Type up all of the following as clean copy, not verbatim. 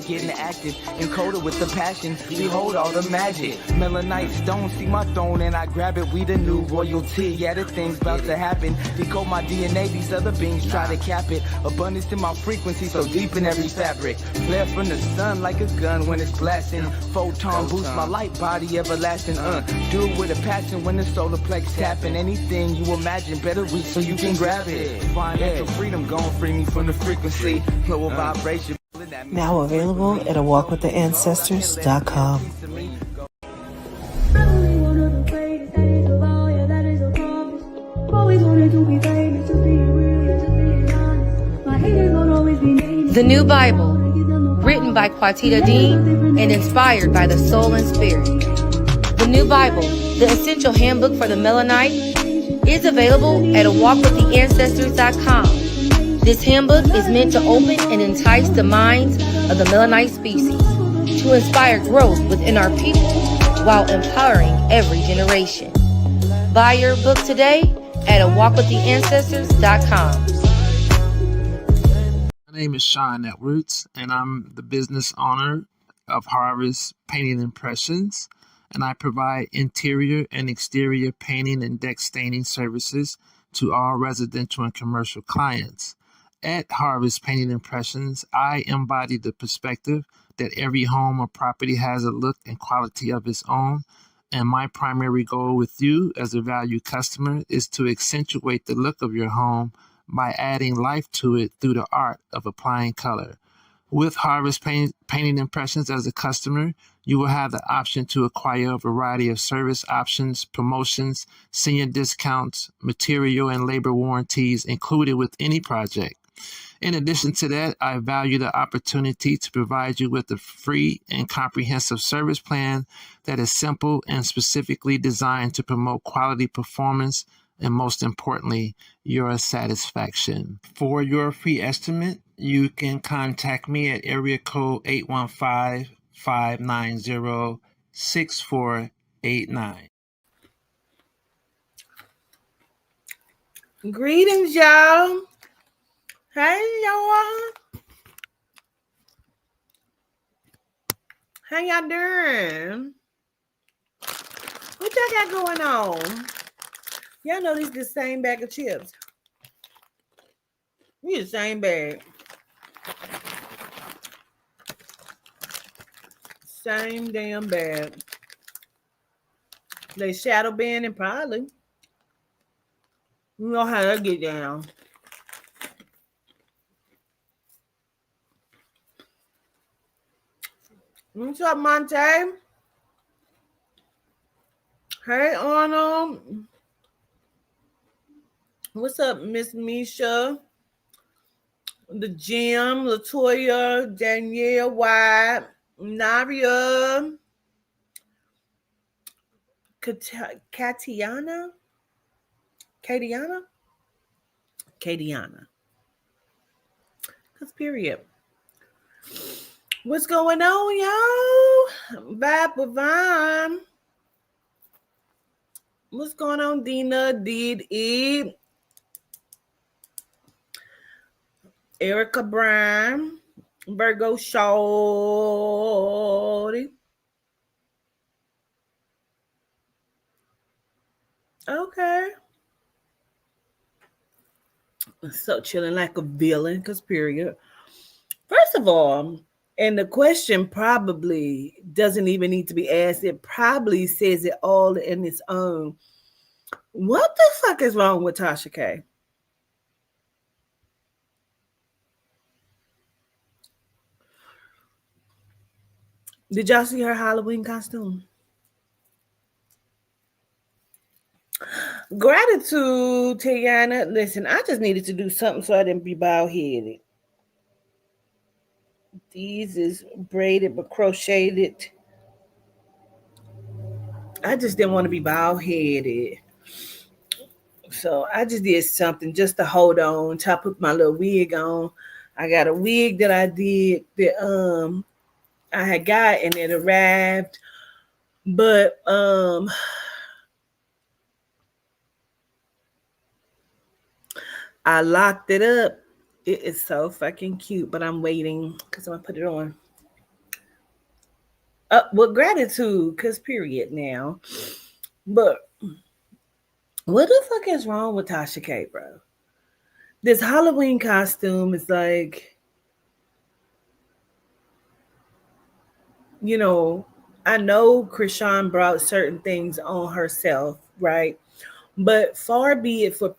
start getting active. Encoded with the passion, behold all the magic. Melanite stone, see my throne and I grab it. We the new royalty, yeah, the thing's about to happen. Decode my DNA, these other beings try to cap it. Abundance in my frequency, so deep in every fabric. Flare from the sun like a gun when it's blasting. Photon boost my light body everlasting. Do it with a passion when the solar plex tapping. Anything you imagine, better reach so you can grab it. Financial freedom, gon' free me from the frequency. Lower vibration. Now available at awalkwiththeancestors.com. The New Bible, written by Quatita Dean and inspired by the soul and spirit. The New Bible, the essential handbook for the Melanite, is available at awalkwiththeancestors.com. This handbook is meant to open and entice the minds of the Melanite species to inspire growth within our people while empowering every generation. Buy your book today at awalkwiththeancestors.com. My name is Sean Edwards, and I'm the business owner of Harvest Painting Impressions, and I provide interior and exterior painting and deck staining services to all residential and commercial clients. At Harvest Painting Impressions, I embody the perspective that every home or property has a look and quality of its own, and my primary goal with you as a valued customer is to accentuate the look of your home by adding life to it through the art of applying color. With Harvest Painting Impressions as a customer, you will have the option to acquire a variety of service options, promotions, senior discounts, material and labor warranties included with any project. In addition to that, I value the opportunity to provide you with a free and comprehensive service plan that is simple and specifically designed to promote quality performance and, most importantly, your satisfaction. For your free estimate, you can contact me at area code 815-590-6489. Greetings, y'all. Hey, y'all. How y'all doing? What y'all got going on? Y'all know this is the same bag of chips. We the same bag. Same damn bag. They shadow banning probably. You know how that get down. What's up, Monte? Hey, Arnold. What's up, Miss Misha? The Gym, Latoya, Danielle White, Naria, Katiana. Cause period. What's going on, y'all? Vibe with Vine. What's going on, Dina? Did it? Erica Brown. Virgo Shorty. Okay. So chilling like a villain, because period. First of all, and the question probably doesn't even need to be asked. It probably says it all in its own. What the fuck is wrong with Tasha K? Did y'all see her Halloween costume? Gratitude, Tiana. Listen, I just needed to do something so I didn't be bald-headed. These is braided but crocheted. I just didn't want to be bald-headed. So I just did something just to hold on until I put my little wig on. I got a wig that I did that I had got and it arrived. But I locked it up. It is so fucking cute, but I'm waiting because I'm gonna put it on. Well, gratitude, cause period now. But what the fuck is wrong with Tasha K, bro? This Halloween costume is like, you know, I know Krishan brought certain things on herself, right? But far be it for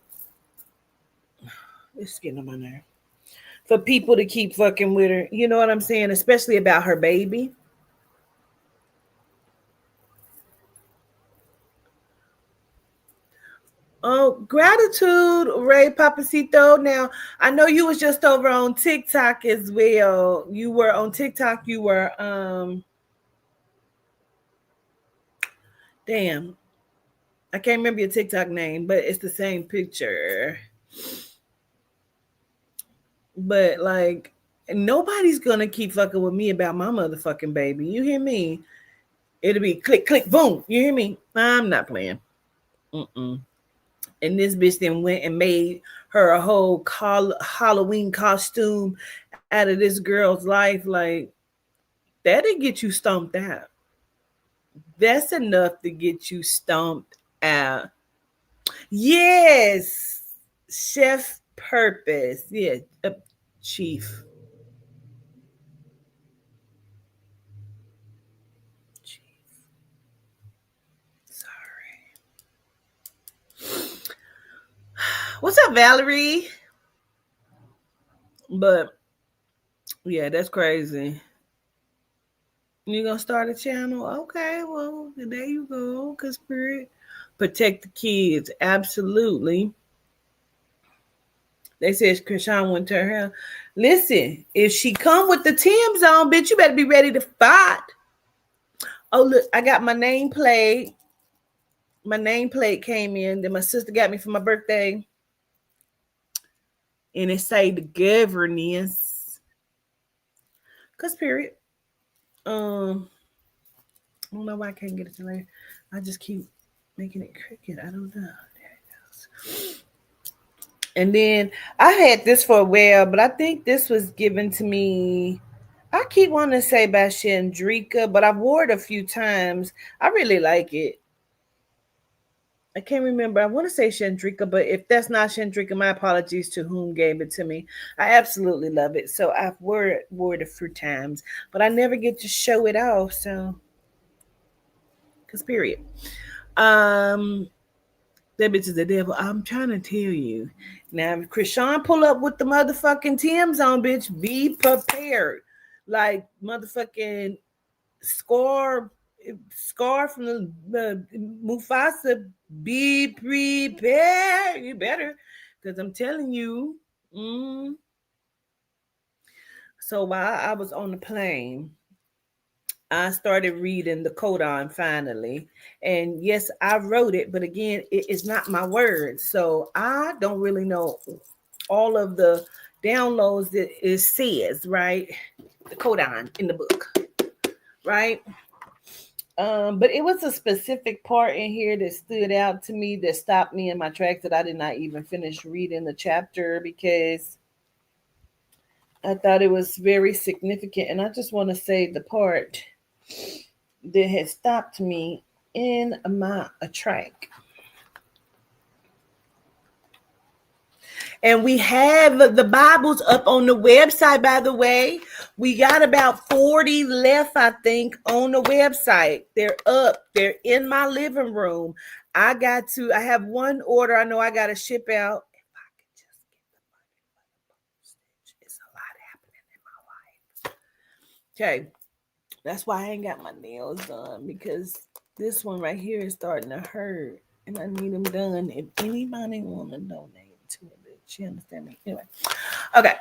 it's getting on my nerve. For people to keep fucking with her. You know what I'm saying? Especially about her baby. Oh, gratitude, Ray Papacito. Now, I know you was just over on TikTok as well. You were on TikTok. You were damn. I can't remember your TikTok name, but it's the same picture. But like nobody's gonna keep fucking with me about my motherfucking baby. You hear me? It'll be click, click, boom. You hear me? I'm not playing. Mm-mm. And this bitch then went and made her a whole Halloween costume out of this girl's life. Like, that'll get you stomped out. That's enough to get you stomped out. Yes. Chef Purpose. Yeah. Chief. Sorry. What's up, Valerie? But yeah, that's crazy. You gonna start a channel? Okay, well, there you go. Cause spirit protect the kids. Absolutely. They said Krishan went to her house. Listen, if she come with the Tim's on, bitch, you better be ready to fight. Oh, look, I got my nameplate. My nameplate came in that my sister got me for my birthday. And it say the governance. Cause period. I don't know why I can't get it to later. I just keep making it cricket. I don't know. There it goes. And then I had this for a while, but I think this was given to me. I keep wanting to say by Shandrika, but I've wore it a few times. I really like it. I can't remember. I want to say Shandrika, but if that's not Shandrika, my apologies to whom gave it to me. I absolutely love it. So I've wore it a few times, but I never get to show it off. So, because period. That bitch is the devil. I'm trying to tell you. Now, if Krishan pull up with the motherfucking Tim's on, bitch, be prepared. Like motherfucking Scar from the Mufasa, be prepared. You better, because I'm telling you. So while I was on the plane, I started reading the Kodan finally. And yes, I wrote it, but again, it is not my words. So I don't really know all of the downloads that it says, right? The Kodan in the book, right? But it was a specific part in here that stood out to me that stopped me in my tracks that I did not even finish reading the chapter because I thought it was very significant. And I just want to say the part that had stopped me in my track. And we have the Bibles up on the website, by the way. We got about 40 left, I think, on the website. They're up. They're in my living room. I have one order I know I got to ship out. If I could just get the money for the postage. It's a lot happening in my life. Okay. That's why I ain't got my nails done, because this one right here is starting to hurt. And I need them done. If anybody want to donate to it. You understand me? Anyway. Okay.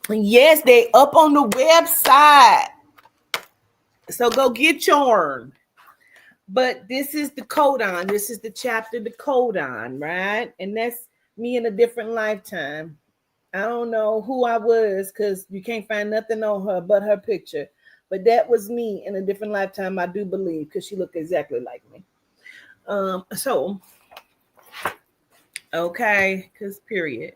Yes, they up on the website. So go get yours. But this is the Kodan. This is the chapter, the Kodan, right? And that's me in a different lifetime. I don't know who I was because you can't find nothing on her but her picture. But that was me in a different lifetime, I do believe, because she looked exactly like me. So okay, because period.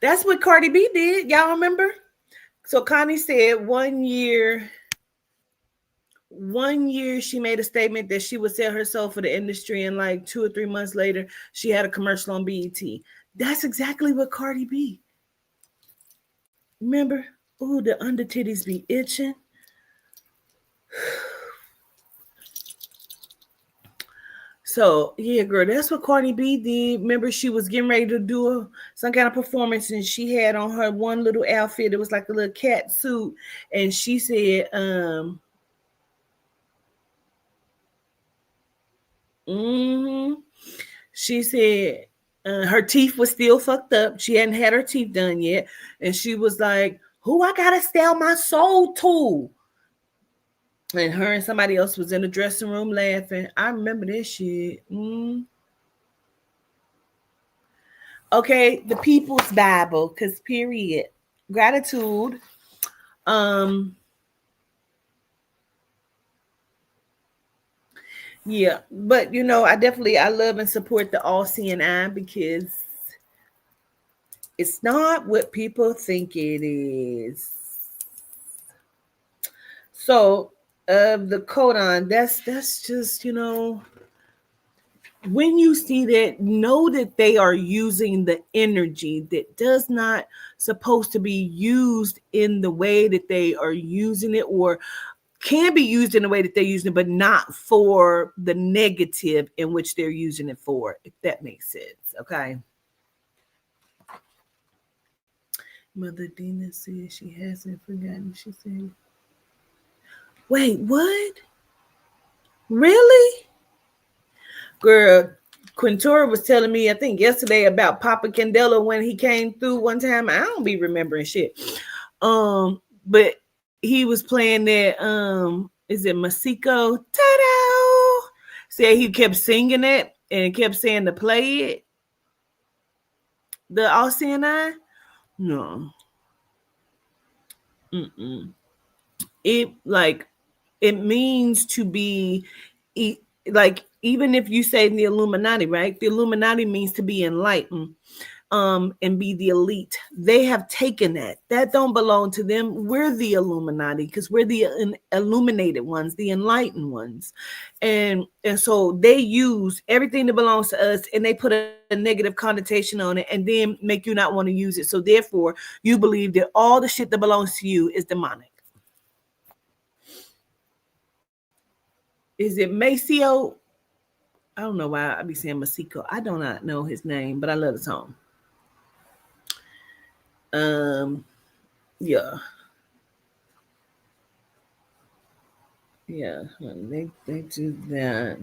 That's what Cardi B did. Y'all remember? So Connie said 1 year she made a statement that she would sell her soul for the industry, and like 2 or 3 months later, she had a commercial on BET. That's exactly what Cardi B. Remember? Ooh, the under titties be itching. So yeah, girl, that's what Cardi B did. Remember, she was getting ready to do some kind of performance, and she had on her one little outfit. It was like a little cat suit, and she said, she said her teeth was still fucked up. She hadn't had her teeth done yet, and she was like, "Who I gotta sell my soul to?" And her and somebody else was in the dressing room laughing. I remember this shit. Okay, the People's Bible, because period. Gratitude. Yeah, but you know, I love and support the All Seeing Eye, because it's not what people think it is. So the codon, that's just, you know, when you see that, know that they are using the energy that does not supposed to be used in the way that they are using it, or can be used in the way that they're using it, but not for the negative in which they're using it for, if that makes sense. Okay. Mother Dina said she hasn't forgotten. She said, wait, what? Really? Girl, Quintura was telling me, I think yesterday, about Papa Candela when he came through one time. I don't be remembering shit. But he was playing that, is it Masiko? Ta-da! Said he kept singing it and kept saying to play it. The All Seeing Eye? No. It means to be like, even if you say the Illuminati, right? The Illuminati means to be enlightened, and be the elite. They have taken that. That don't belong to them. We're the Illuminati, because we're the illuminated ones, the enlightened ones. And so they use everything that belongs to us, and they put a negative connotation on it, and then make you not want to use it. So therefore, you believe that all the shit that belongs to you is demonic. Is it Maceo? I don't know why I be saying Masiko. I do not know his name, but I love the song. Yeah. Yeah, they do that.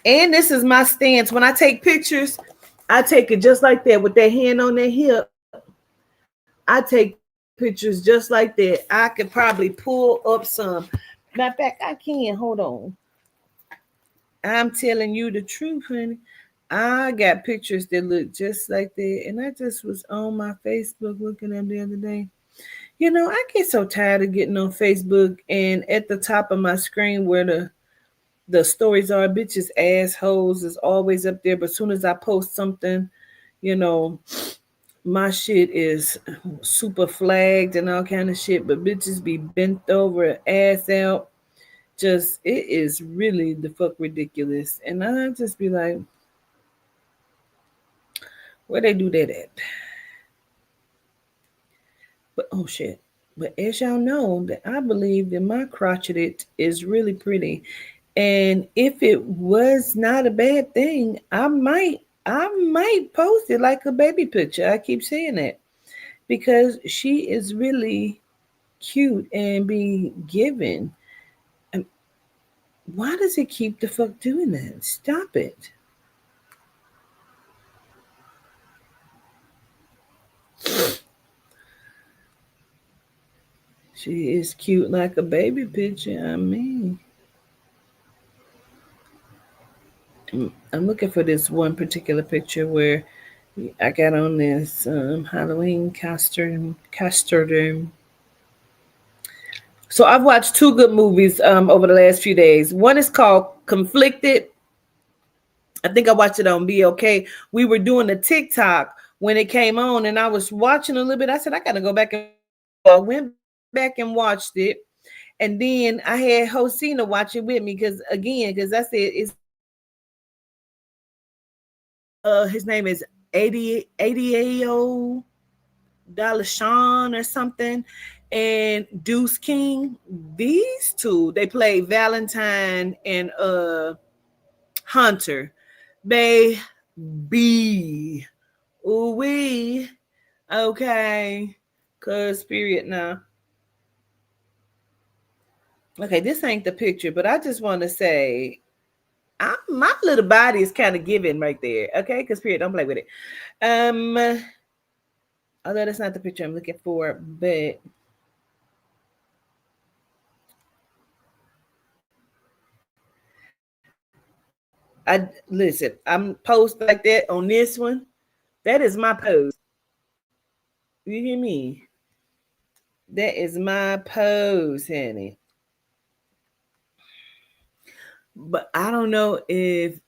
And this is my stance. When I take pictures, I take it just like that, with their hand on their hip. I take pictures just like that. I could probably pull up some. Matter of fact, I can. Hold on. I'm telling you the truth, honey. I got pictures that look just like that. And I just was on my Facebook looking at them the other day. You know, I get so tired of getting on Facebook, and at the top of my screen where the stories are, bitches, assholes is always up there. But as soon as I post something, you know, my shit is super flagged and all kind of shit. But bitches be bent over, ass out. Just, it is really the fuck ridiculous. And I just be like, where they do that at? But oh shit. But as y'all know, that I believe that my crotchet is really pretty. And if it was not a bad thing, I might post it like a baby picture. I keep saying that, because she is really cute and be given. Why does it keep the fuck doing that? Stop it. She is cute like a baby picture. I mean, I'm looking for this one particular picture where I got on this Halloween costume. So I've watched 2 good movies over the last few days. One is called Conflicted. I think I watched it on BLK. We were doing a TikTok when it came on, and I was watching a little bit. I said, I gotta go back, and I went back and watched it. And then I had Hosina watch it with me because I said it's his name is Adeo Dalashawn or something, and Deuce King. These two, they play Valentine and Hunter. Baby. Ooh wee. Okay. Cause period now. Okay, this ain't the picture, but I just want to say my little body is kind of giving right there. Okay, because period, don't play with it. Although that's not the picture I'm looking for, but I'm post like that on this one. That is my pose. You hear me? That is my pose, honey. But I don't know if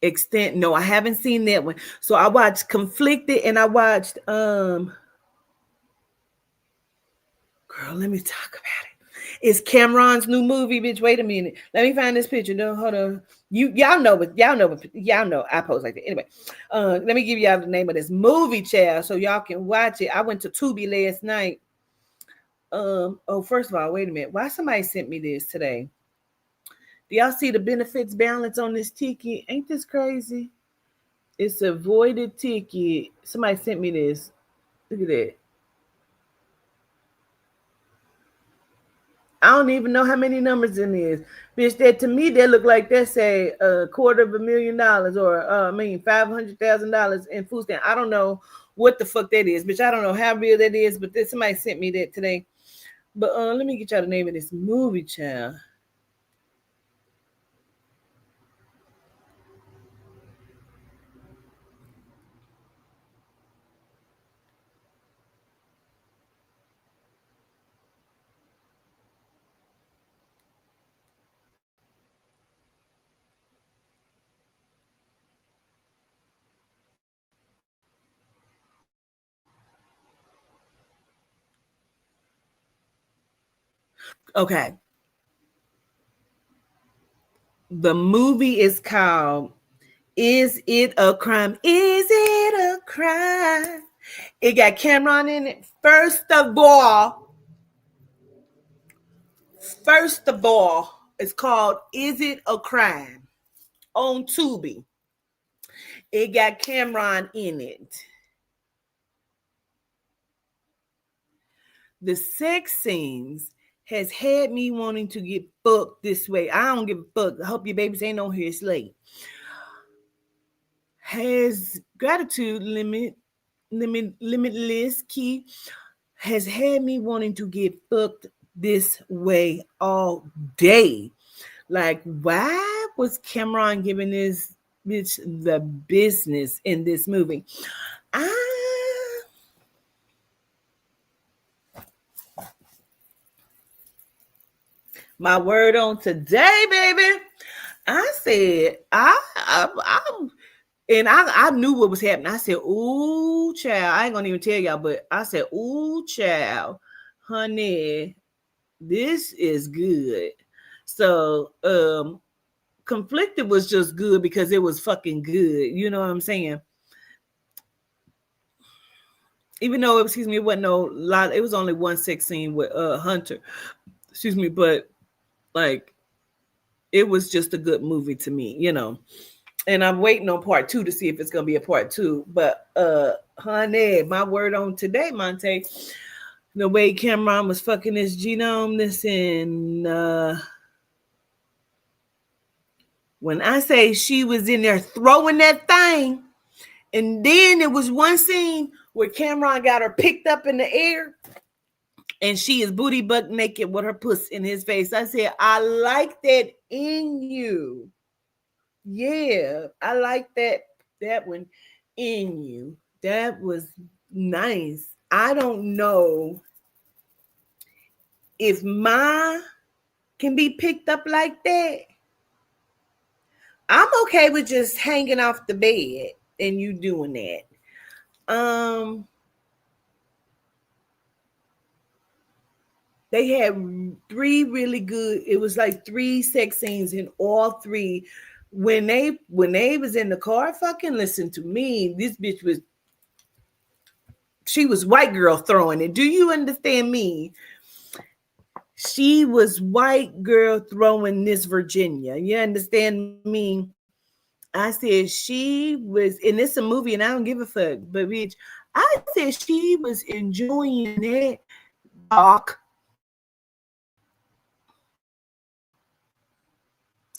extent. No, I haven't seen that one. So I watched Conflicted, and I watched girl, let me talk about it. It's Cameron's new movie, bitch. Wait a minute. Let me find this picture. No, hold on. Y'all know I post like that. Anyway, let me give y'all the name of this movie, child, so y'all can watch it. I went to Tubi last night. First of all, wait a minute. Why somebody sent me this today? Do y'all see the benefits balance on this ticket? Ain't this crazy? It's a voided ticket. Somebody sent me this. Look at that. I don't even know how many numbers in this. Bitch, that to me, that look like that's a $250,000 or $500,000 in food stamp. I don't know what the fuck that is, bitch. I don't know how real that is, but somebody sent me that today. But let me get y'all the name of this movie, child. Okay. The movie is called Is It a Crime? Is it a crime? It got Cameron in it. First of all, it's called Is It a Crime? On Tubi. It got Cameron in it. The sex scenes has had me wanting to get fucked this way. I don't give a fuck. I hope your babies ain't on here. It's late. Has Gratitude Limitless Key has had me wanting to get fucked this way all day. Like, why was Cameron giving this bitch the business in this movie? My word on today, baby. I said, I knew what was happening. I said, ooh, child. I ain't gonna even tell y'all, but I said, ooh, child, honey, this is good. So, Conflicted was just good because it was fucking good. You know what I'm saying? Even though, it wasn't no lot. It was only one sex scene with Hunter. But like, it was just a good movie to me, you know. And I'm waiting on part 2 to see if it's gonna be a part 2. But honey, my word on today, Monte, the way Cameron was fucking his genome, when I say she was in there throwing that thing, and then it was one scene where Cameron got her picked up in the air, and she is booty butt naked with her puss in his face. I said, I like that in you. Yeah, I like that one in you. That was nice. I don't know if Ma can be picked up like that. I'm okay with just hanging off the bed. and you doing that. They had 3 really good. It was like 3 sex scenes in all 3. When they was in the car, fucking listen to me. This bitch was, she was white girl throwing it. Do you understand me? She was white girl throwing this Virginia. You understand me? I said she was, and it's a movie, and I don't give a fuck. But bitch, I said she was enjoying that cock.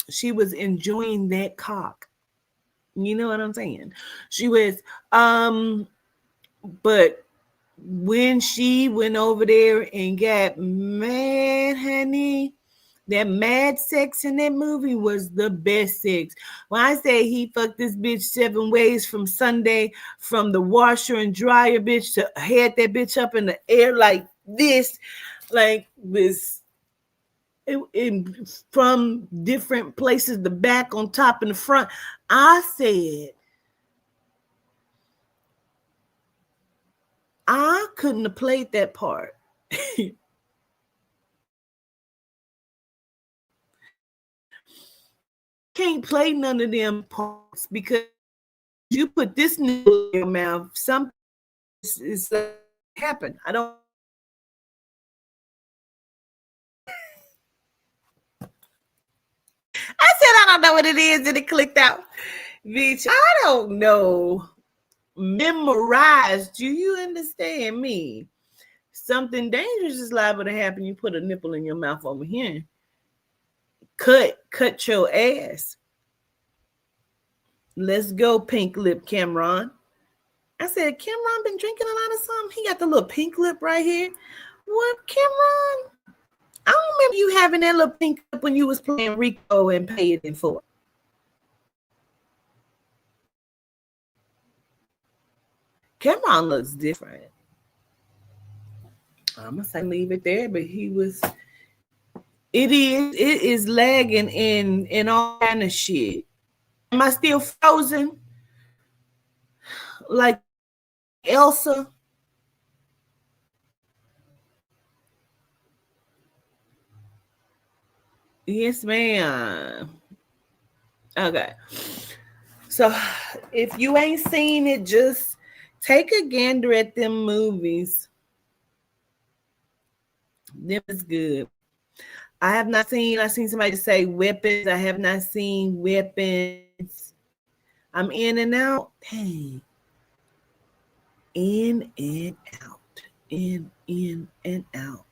She was enjoying that cock. You know what I'm saying? She was, but when she went over there and got mad, honey, that mad sex in that movie was the best sex. When I say he fucked this bitch 7 ways from Sunday, from the washer and dryer bitch to had that bitch up in the air like this, like was from different places, the back, on top, and the front. I said, I couldn't have played that part. Can't play none of them parts because you put this nipple in your mouth, something is happen. I don't. I said I don't know what it is, and it clicked out. Bitch, I don't know. Memorized. Do you understand me? Something dangerous is liable to happen. You put a nipple in your mouth over here. Cut your ass. Let's go, pink lip Cameron. I said, Cameron been drinking a lot of something. He got the little pink lip right here. What, Cameron? I don't remember you having that little pink lip when you was playing Rico and Pay It For. Cameron looks different. I'm gonna say leave it there, but he was. It is lagging in all kind of shit. Am I still frozen? Like Elsa? Yes, ma'am. Okay. So if you ain't seen it, just take a gander at them movies. Them is good. I've seen somebody say Weapons. I have not seen Weapons. I'm in and out. Dang. In and out. In and out.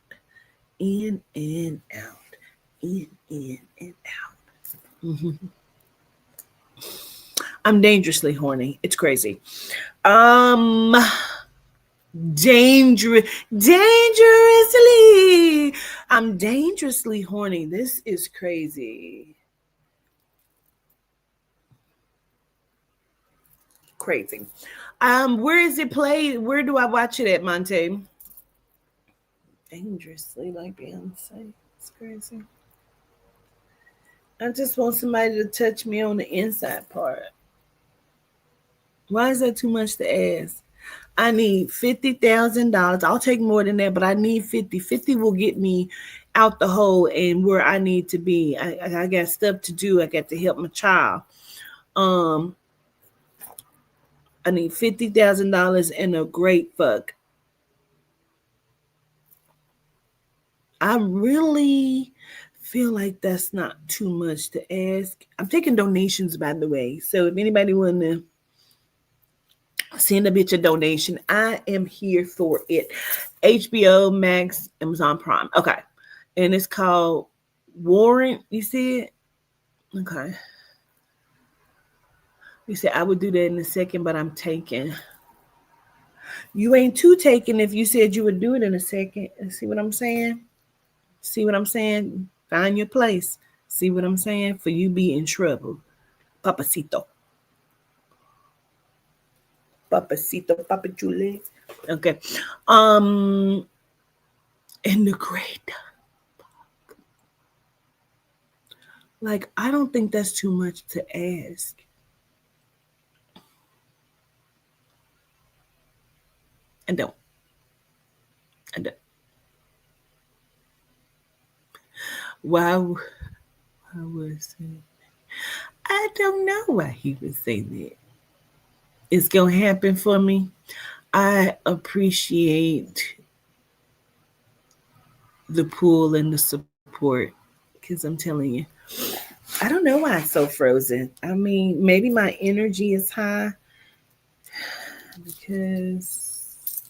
In and out. In and out. I'm dangerously horny. It's crazy. Dangerously. I'm dangerously horny. This is crazy. Crazy. Where is it played? Where do I watch it at, Monte? Dangerously, like Beyonce. It's crazy. I just want somebody to touch me on the inside part. Why is that too much to ask? I need $50,000. I'll take more than that, but I need 50. 50 will get me out the hole and where I need to be. I got stuff to do. I got to help my child. I need $50,000 and a great fuck. I really feel like that's not too much to ask. I'm taking donations, by the way. So if anybody want to send a bitch a donation, I am here for it. HBO Max, Amazon Prime. Okay. And it's called Warrant. You see it? Okay. You said I would do that in a second, but I'm taking. You ain't too taken if you said you would do it in a second. See what I'm saying? See what I'm saying? Find your place. See what I'm saying? For you be in trouble. Papacito. Papacito, papachule. Okay. And the great. Like, I don't think that's too much to ask. I don't. Why was it? I don't know why he would say that. It's gonna happen for me. I appreciate the pull and the support because I'm telling you, I don't know why it's so frozen. I mean, maybe my energy is high because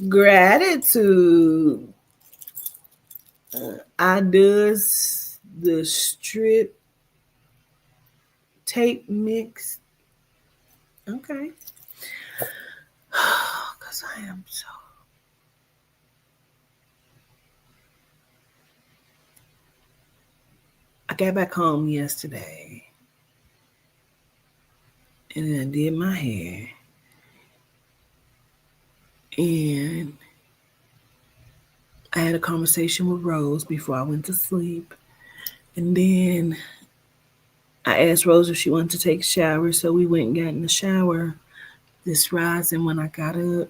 gratitude. I does the strip tape mix. Okay. Because I am so. I got back home yesterday and I did my hair. And I had a conversation with Rose before I went to sleep. And then I asked Rose if she wanted to take a shower. So we went and got in the shower this rising when I got up.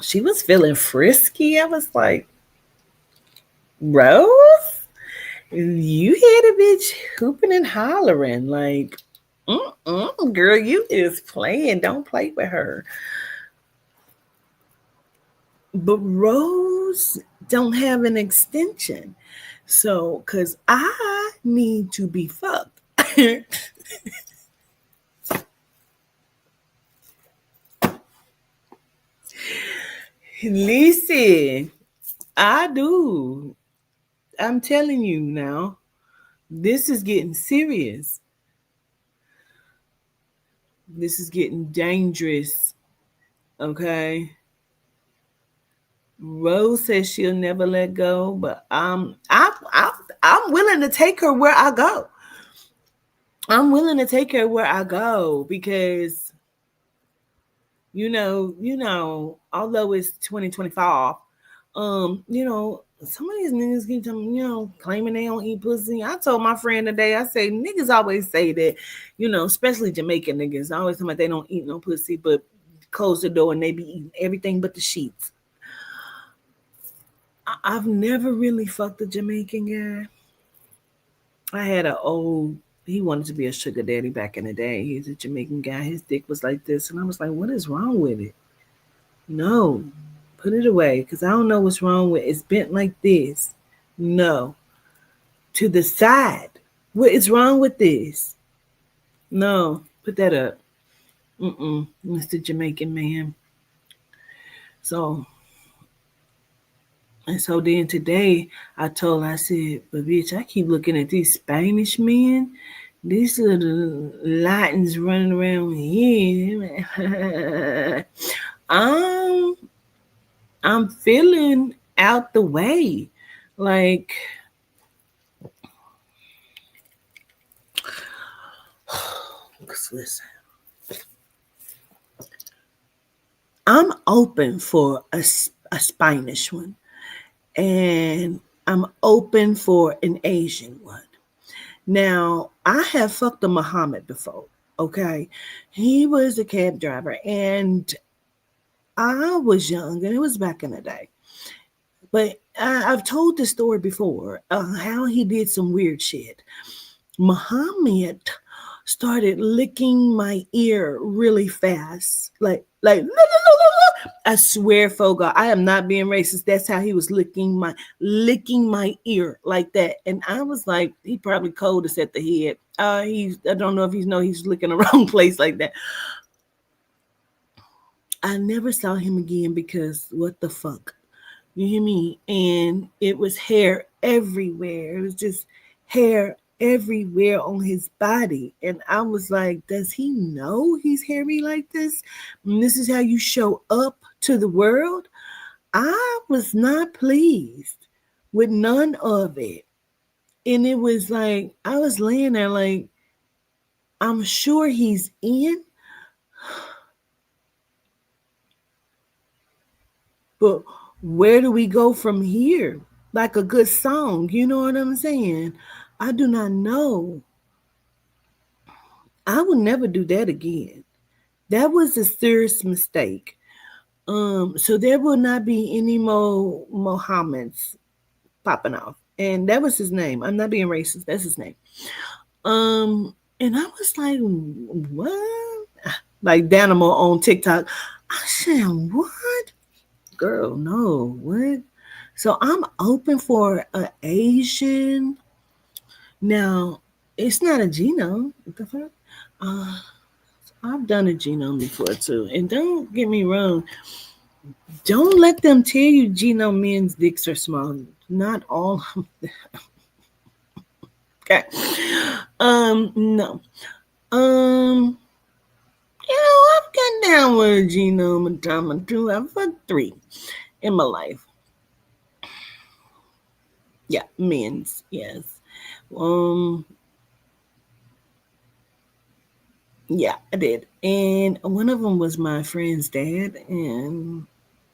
She was feeling frisky. I was like, Rose, you had a bitch hooping and hollering. Like, girl, you is playing. Don't play with her. But Rose don't have an extension. So, because I need to be fucked. Listen, I do. I'm telling you now, this is getting serious. This is getting dangerous. Okay. Rose says she'll never let go, but I'm willing to take her where I go. I'm willing to take her where I go because, you know, although it's 2025, some of these niggas keep telling, claiming they don't eat pussy. I told my friend today, I say, niggas always say that, especially Jamaican niggas, I always tell them they don't eat no pussy, but close the door and they be eating everything but the sheets. I've never really fucked a Jamaican guy. I had he wanted to be a sugar daddy back in the day. He's a Jamaican guy. His dick was like this. And I was like, what is wrong with it? No, put it away. Because I don't know what's wrong with it. It's bent like this. No. To the side. What is wrong with this? No, put that up. Mr. Jamaican man. So then today I said, but bitch, I keep looking at these Spanish men. These little Latins running around here. I'm feeling out the way. Like, listen. I'm open for a Spanish one. And I'm open for an Asian one. Now, I have fucked a Muhammad before, okay? He was a cab driver, and I was young, and it was back in the day. But I've told this story before, how he did some weird shit. Muhammad started licking my ear really fast, like I swear for God, I am not being racist. That's how he was licking my ear like that. And I was like, he probably cold us at the head. I don't know if he's licking the wrong place like that. I never saw him again because what the fuck? You hear me? And it was hair everywhere. It was just hair everywhere on his body. And I was like, does he know he's hairy like this? And this is how you show up to the world? I was not pleased with none of it. And it was like, I was laying there like, I'm sure he's in. But where do we go from here? Like a good song, you know what I'm saying? I do not know. I would never do that again. That was a serious mistake. So there will not be any more Mohammeds popping off. And that was his name. I'm not being racist. That's his name. And I was like, what? Like Danimal on TikTok. I said, what? Girl, no, what? So I'm open for an Asian. Now, it's not a genome. What the fuck? I've done a genome before too. And don't get me wrong, don't let them tell you genome men's dicks are small. Not all of them. Okay. No. I've gotten down with a genome a time or two. I've had 3 in my life. Yeah, men's, yes. Yeah, I did. And one of them was my friend's dad, and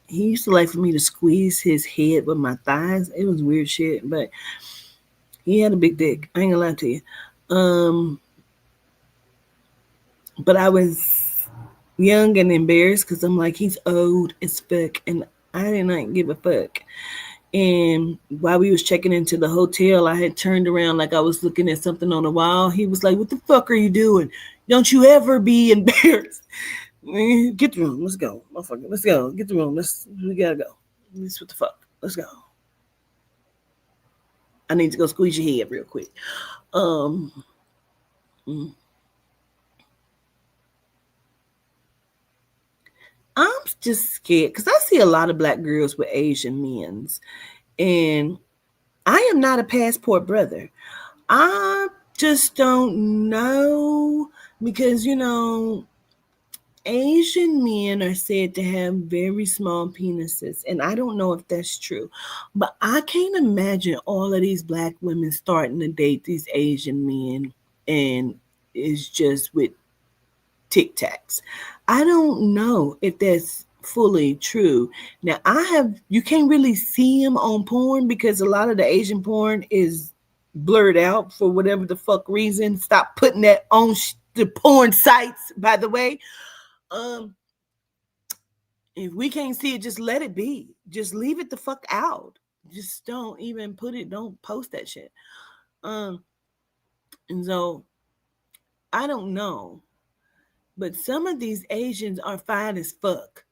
he used to like for me to squeeze his head with my thighs. It was weird shit, but he had a big dick. I ain't gonna lie to you. But I was young and embarrassed because I'm like, he's old as fuck, and I did not give a fuck. And while we was checking into the hotel, I had turned around like I was looking at something on the wall. He was like, what the fuck are you doing? Don't you ever be embarrassed. Get the room. Let's go. Motherfucker. Let's go. Get the room. We gotta go. What the fuck? Let's go. I need to go squeeze your head real quick. I'm just scared because I see a lot of black girls with Asian men's, and I am not a passport brother. I just don't know because, Asian men are said to have very small penises, and I don't know if that's true, but I can't imagine all of these black women starting to date these Asian men, and it's just with Tic Tacs. I don't know if that's fully true. Now, you can't really see them on porn because a lot of the Asian porn is blurred out for whatever the fuck reason. Stop putting that on the porn sites, by the way. If we can't see it, just let it be. Just leave it the fuck out. Just don't even don't post that shit. And so I don't know. But some of these Asians are fine as fuck.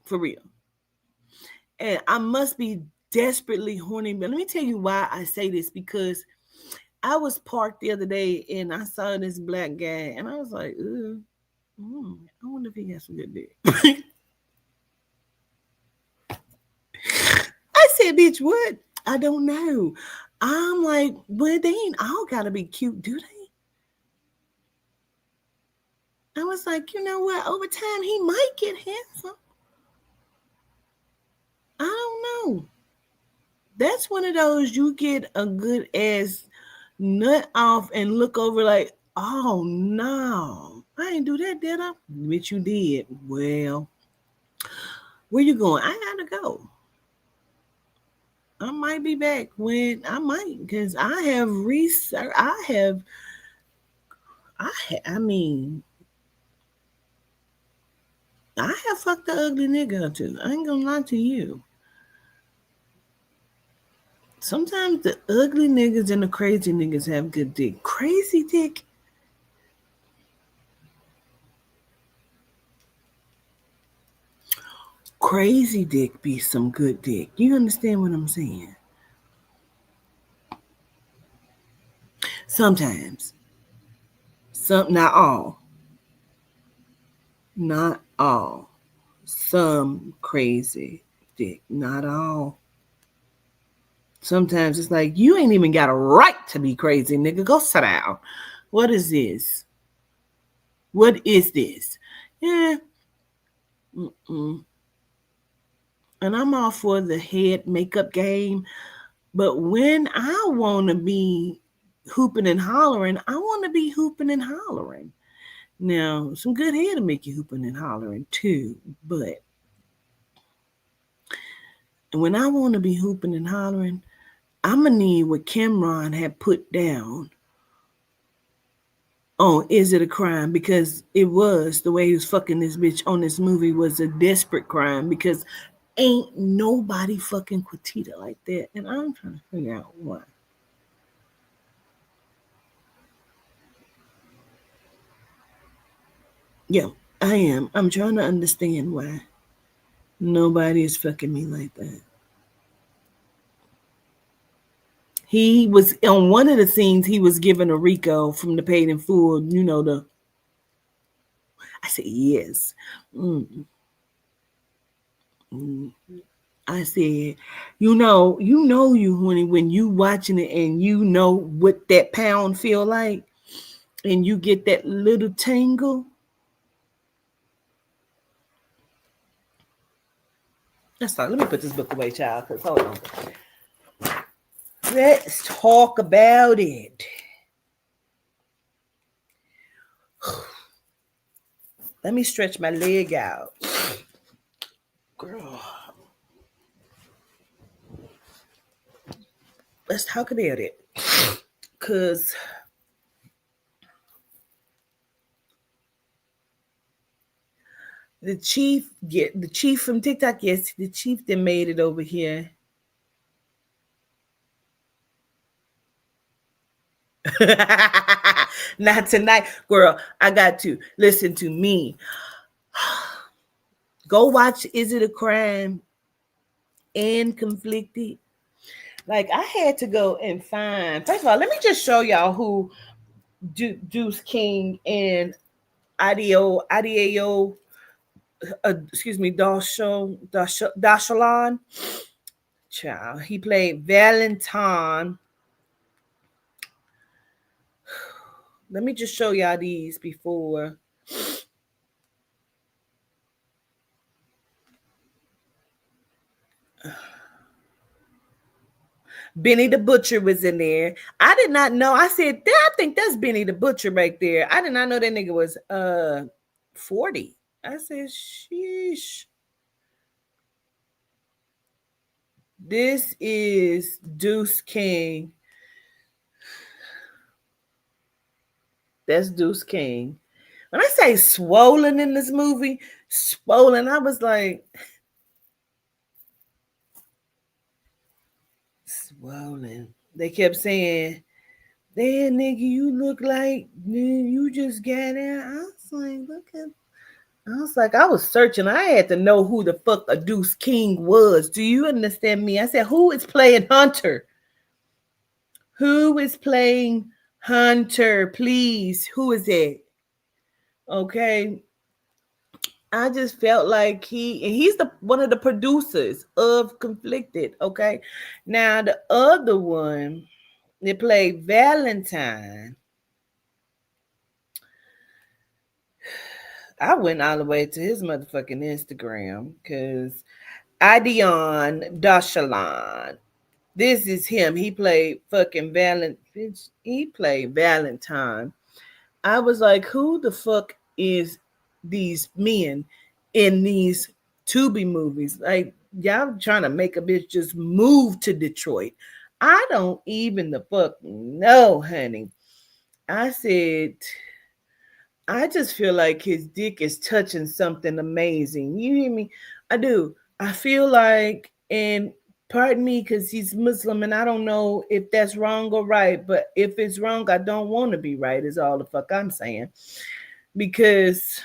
For real. And I must be desperately horny. But let me tell you why I say this. Because I was parked the other day and I saw this black guy. And I was like, I wonder if he has some good dick. I said, bitch, what? I don't know. I'm like, well, they ain't all gotta be cute, do they? I was like, you know what? Over time, he might get handsome. I don't know. That's one of those you get a good ass nut off and look over like, oh, no. I ain't do that, did I? Which you did. Well, where you going? I gotta go. I might be back when I might, because I have research. I have fucked the ugly nigga up too. I ain't gonna lie to you. Sometimes the ugly niggas and the crazy niggas have good dick. Crazy dick. Crazy dick be some good dick. You understand what I'm saying? Sometimes. Not all. Not all. Some crazy dick. Not all. Sometimes it's like, you ain't even got a right to be crazy, nigga. Go sit down. What is this? What is this? Yeah. And I'm all for the head makeup game. But when I want to be hooping and hollering, I want to be hooping and hollering. Now, some good hair to make you hooping and hollering too. But when I want to be hooping and hollering, I'm going to need what Cameron had put down on Is It a Crime? Because it was the way he was fucking this bitch on this movie was a desperate crime because ain't nobody fucking Quatita like that. And I'm trying to figure out why. Yeah, I am. I'm trying to understand why nobody is fucking me like that. He was on one of the scenes, he was giving a Rico from the Paid in Full, you know, I said, yes. I said, you know you when you watching it and you know what that pound feel like and you get that little tingle. That's all. Let me put this book away, child, because hold on. Let's talk about it. Let me stretch my leg out. Girl. Let's talk about it. Because the chief from TikTok, yes, the chief that made it over here. Not tonight, girl. I got to listen to me. Go watch Is It a Crime and Conflicted. Like, I had to go and find. First of all, let me just show y'all who Deuce King and Adeo, Dashalon. Child, he played Valentine. Let me just show y'all these before. Benny the Butcher was in there. I did not know. I said, I think that's Benny the Butcher right there. I did not know that nigga was 40. I said, sheesh. This is Deuce King. That's Deuce King. When I say swollen in this movie, swollen, I was like, swollen. They kept saying, damn, nigga, you look like you just got out. I was like, I was searching. I had to know who the fuck a Deuce King was. Do you understand me? I said, who is playing Hunter? Who is playing Hunter? Please. Who is it? Okay. I just felt like he's one of the producers of Conflicted. Okay. Now the other one, they played Valentine. I went all the way to his motherfucking Instagram because Adion Dashalon. This is him. He played fucking Valentine. He played Valentine. I was like, who the fuck is these men in these Tubi movies? Like, y'all trying to make a bitch just move to Detroit. I don't even the fuck know, honey. I said, I just feel like his dick is touching something amazing. You hear me? I do. I feel like, and pardon me because he's Muslim and I don't know if that's wrong or right, but if it's wrong, I don't want to be right is all the fuck I'm saying. Because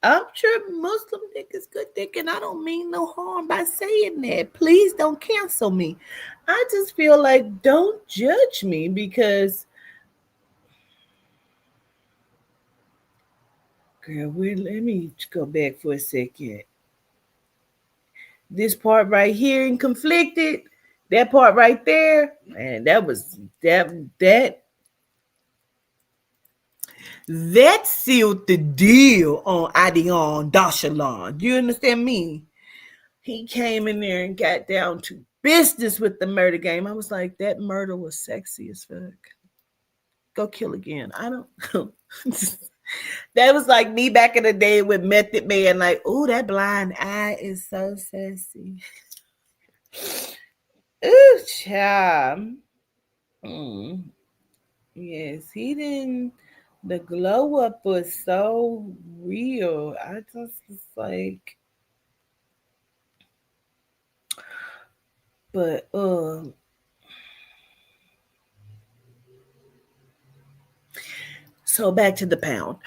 I'm sure Muslim dick is good dick and I don't mean no harm by saying that. Please don't cancel me. I just feel like don't judge me because girl, let me go back for a second. This part right here in Conflicted, that part right there, man, that sealed the deal on Adion Dashalon. You understand me? He came in there and got down to business with the murder game. I was like, that murder was sexy as fuck. Go kill again. I don't know. That was like me back in the day with Method Man, like, oh, that blind eye is so sexy. Ooh, child. Yes, he didn't. The glow up was so real. I just was like, but so back to the pound.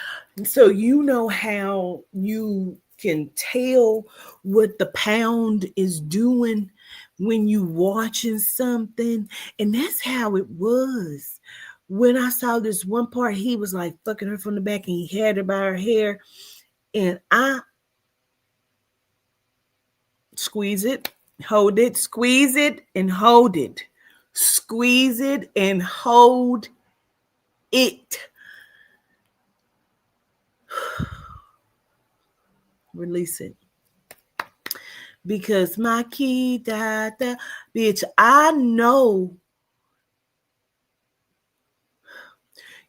So you know how you can tell what the pound is doing when you watching something, and that's how it was. When I saw this one part, he was like fucking her from the back, and he had her by her hair, and I squeeze it, hold it, squeeze it, and hold it, squeeze it and hold it. Release it. Because my key died, bitch, I know.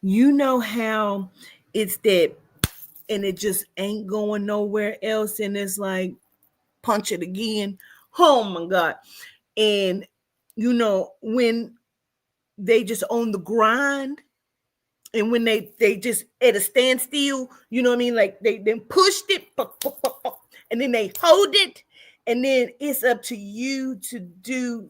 You know how it's that, and it just ain't going nowhere else, and it's like punch it again. Oh my God. And you know, when they just on the grind, and when they just at a standstill, you know what I mean? Like they then pushed it, and then they hold it, and then it's up to you to do.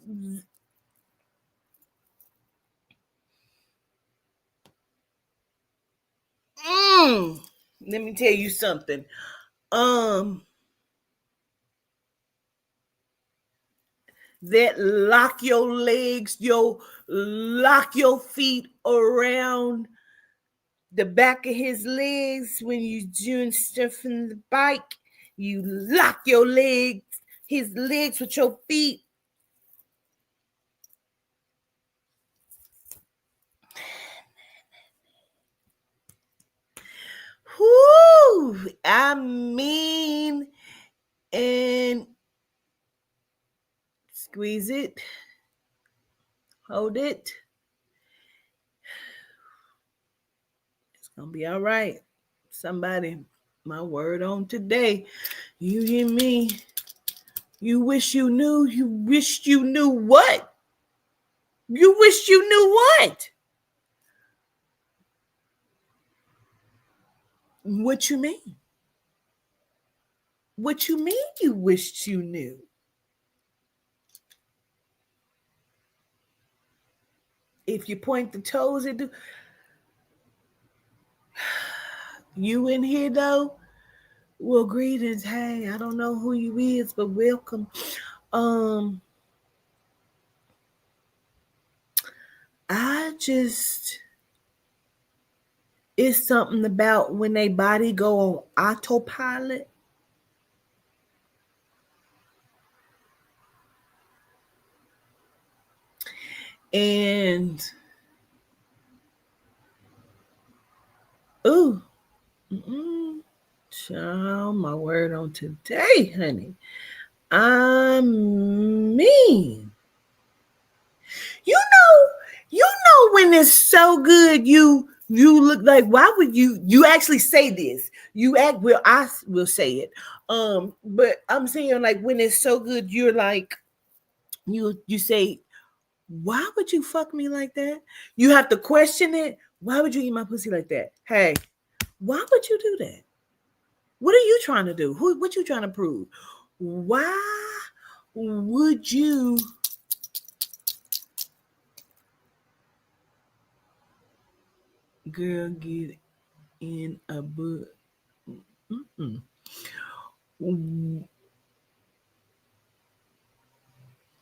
Let me tell you something. That lock your legs, lock your feet around the back of his legs when you doing stuff in the bike. You lock your legs, his legs with your feet. Whoo! I mean, and squeeze it, hold it. It's gonna be all right. Somebody, my word on today. You hear me? You wish you knew. You wished you knew what? You wished you knew what? What you mean? What you mean you wished you knew? If you point the toes, it do. You in here though? Well, greetings. Hey, I don't know who you is, but welcome. I just, it's something about when they body go on autopilot. And ooh, child, my word on today, honey. I mean, you know when it's so good, you look like, why would you actually say this? You act, well, I will say it. But I'm saying, like, when it's so good, you're like, you say, why would you fuck me like that? You have to question it. Why would you eat my pussy like that? Hey, why would you do that? What are you trying to do? What you trying to prove? Why would you? Girl, get in a book.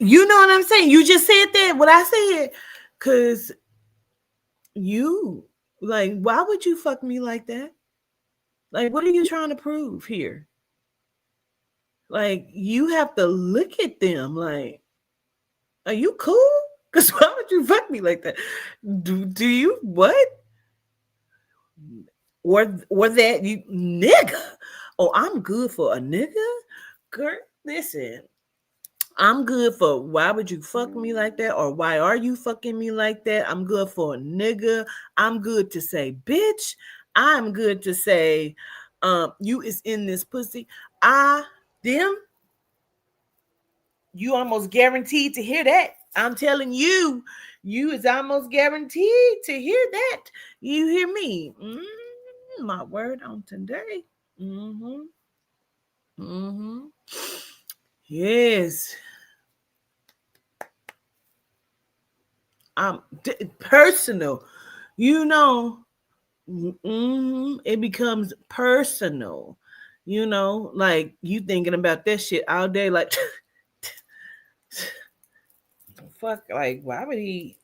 You know what I'm saying? You just said that, what I said. Because you, like, why would you fuck me like that? Like, what are you trying to prove here? Like, you have to look at them like, are you cool? Because why would you fuck me like that? Do you what? Or that you nigga? Oh, I'm good for a nigga? Girl, listen. I'm good for why would you fuck me like that? Or why are you fucking me like that? I'm good for a nigga. I'm good to say bitch. I'm good to say you is in this pussy. Them, you almost guaranteed to hear that. I'm telling you, you is almost guaranteed to hear that. You hear me? My word on today. Mm-hmm. Mm-hmm. Yes. Personal. You know, it becomes personal. You know, like you thinking about that shit all day, like fuck, like why would he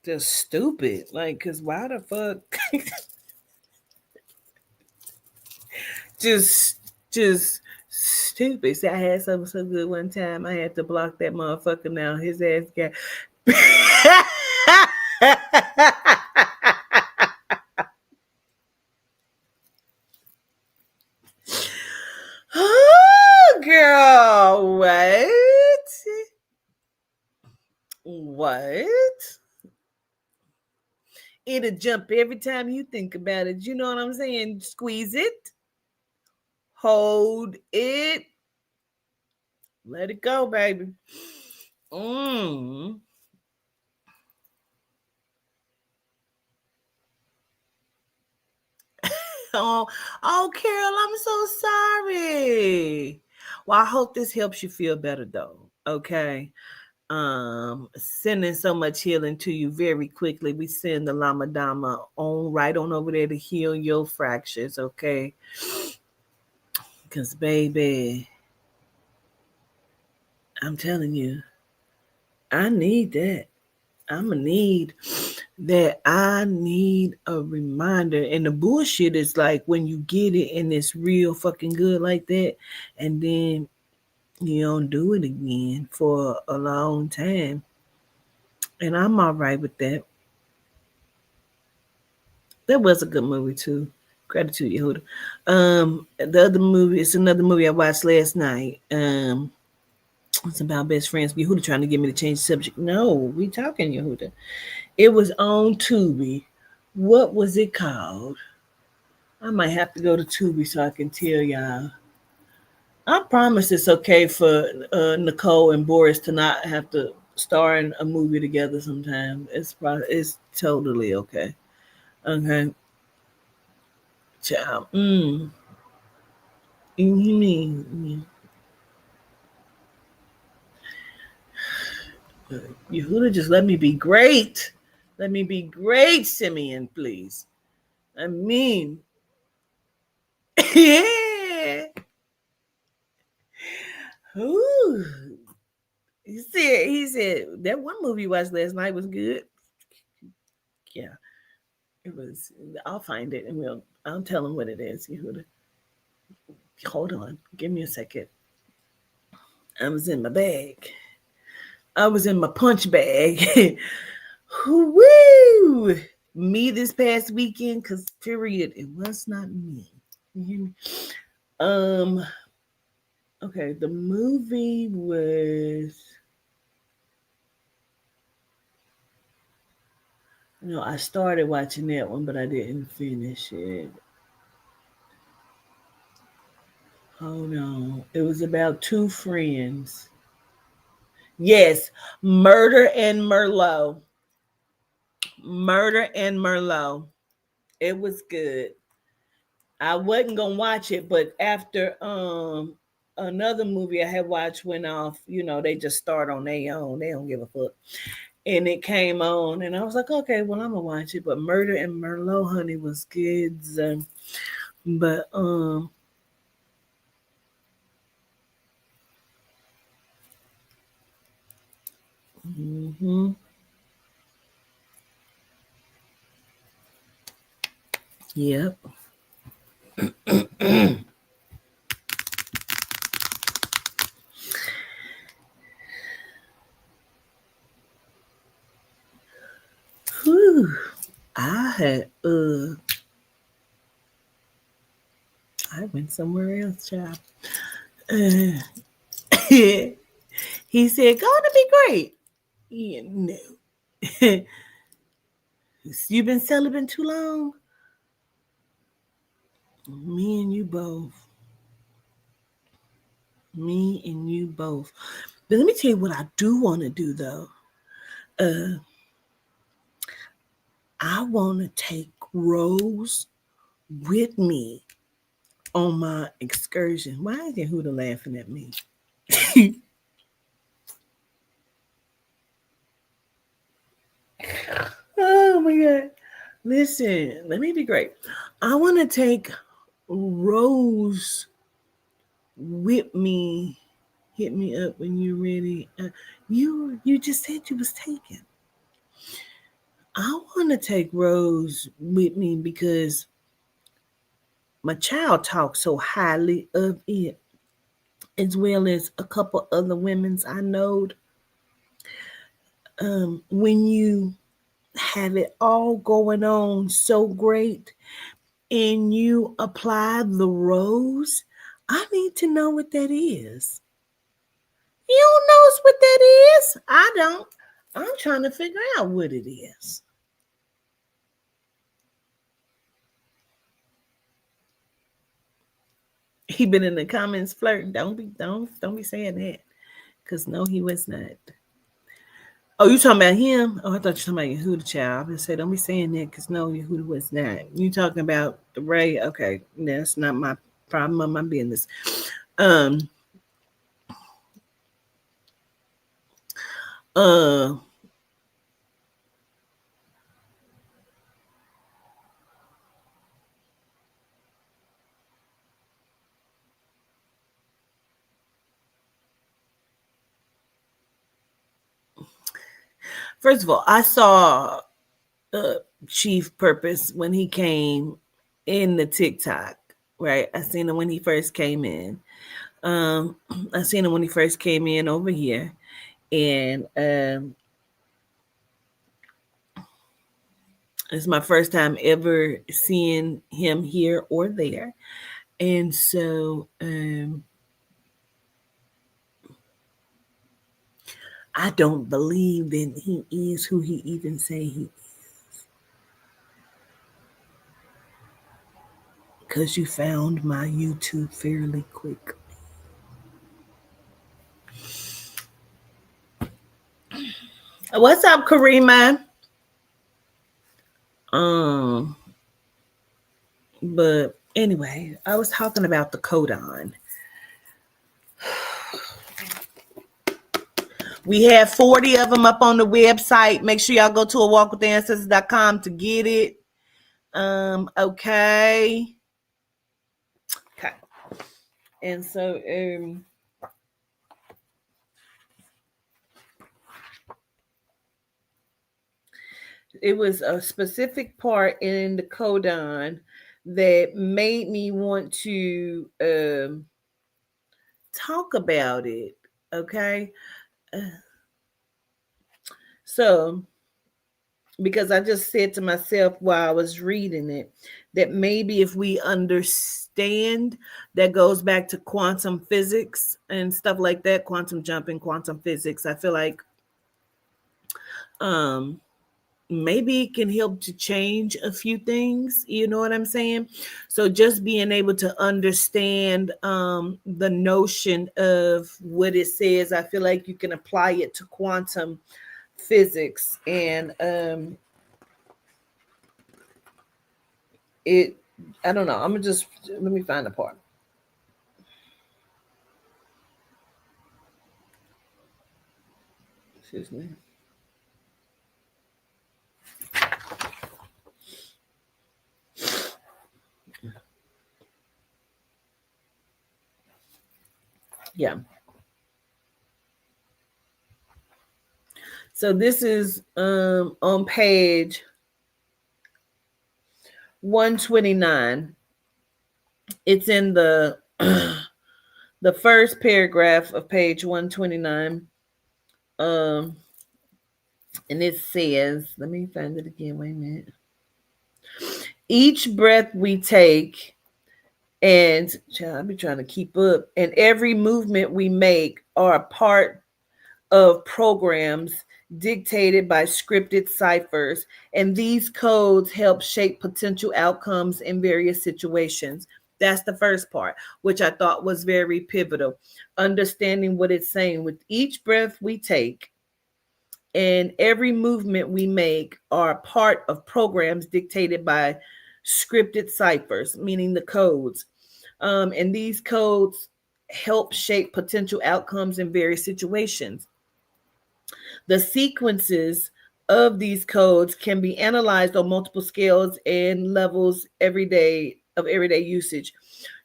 just stupid? Like, cause why the fuck just stupid. See, I had something so good one time. I had to block that motherfucker now. His ass got oh, girl, what? What? It'll jump every time you think about it. You know what I'm saying? Squeeze it, hold it, let it go, baby. Mm. Oh, Carol, I'm so sorry. Well, I hope this helps you feel better though. Okay. Sending so much healing to you very quickly. We send the Lama Dama on right on over there to heal your fractures, okay? Because, baby, I'm telling you, I need that. I'm going to need that. I need a reminder. And the bullshit is like when you get it and it's real fucking good like that, and then you don't do it again for a long time. And I'm all right with that. That was a good movie too. Gratitude, Yehuda. The other movie, it's another movie I watched last night. It's about best friends. Yehuda trying to get me to change the subject. No, we talking Yehuda. It was on Tubi. What was it called? I might have to go to Tubi so I can tell y'all. I promise it's okay for Nicole and Boris to not have to star in a movie together sometime. It's totally okay. Okay. Child. You mean Yehuda, just let me be great. Let me be great, Simeon, please. I mean, yeah. Ooh. He said that one movie you watched last night was good. Yeah, it was. I'll find it and I'll tell him what it is, Yehuda. Hold on. Give me a second. I was in my bag. I was in my punch bag. Woo! Me this past weekend, because period, it was not me. You hear me? Okay, the movie was I started watching that one, but I didn't finish it. Hold on. It was about two friends. Yes, Murder and Merlot. Murder and Merlot. It was good. I wasn't gonna watch it, but after another movie I had watched went off, they just start on their own. They don't give a fuck. And it came on, and I was like, okay, well, I'm gonna watch it. But Murder and Merlot, honey, was good. But yep. Whew. I went somewhere else, child. He said, "Going to be great." Yeah, no. You been celibate too long? Me and you both. Me and you both. But let me tell you what I do want to do though. I want to take Rose with me on my excursion. Why is your Huda laughing at me? Oh my God. Listen, let me be great. I want to take Rose with me. Hit me up when you're ready. You just said you was taken. I want to take Rose with me because my child talks so highly of it, as well as a couple other women's I knowed. When you have it all going on so great and you apply the Rose, I need to know what that is. You don't know what that is? I don't. I'm trying to figure out what it is. He been in the comments flirting. Don't be saying that. Cause no, he was not. Oh, you talking about him? Oh, I thought you were talking about Yehuda child. I said, don't be saying that because no, Yehuda was not. You talking about the Ray? Okay, that's not my problem or my business. First of all, I saw Chief Purpose when he came in the TikTok, right? I seen him when he first came in. I seen him when he first came in over here, and it's my first time ever seeing him here or there, and so I don't believe that he is who he even say he is. Because you found my YouTube fairly quickly. What's up, Karima? But anyway, I was talking about the codon. We have 40 of them up on the website. Make sure y'all go to awalkwithancestors.com to get it. Okay. And so it was a specific part in the codon that made me want to talk about it. Okay. So, because I just said to myself while I was reading it, that maybe if we understand, that goes back to quantum physics and stuff like that, quantum jumping, quantum physics. I feel like maybe it can help to change a few things. You know what I'm saying? So just being able to understand the notion of what it says, I feel like you can apply it to quantum physics, and I don't know. Let me find the part. Excuse me. Yeah. So this is on page 129. It's in the the first paragraph of page 129. And it says, let me find it again. Wait a minute. Each breath we take, and I'll be trying to keep up, and every movement we make are a part of programs dictated by scripted ciphers, and these codes help shape potential outcomes in various situations. That's the first part, which I thought was very pivotal. Understanding what it's saying. With each breath we take and every movement we make are part of programs dictated by scripted ciphers, meaning the codes. And these codes help shape potential outcomes in various situations. The sequences of these codes can be analyzed on multiple scales and levels everyday usage.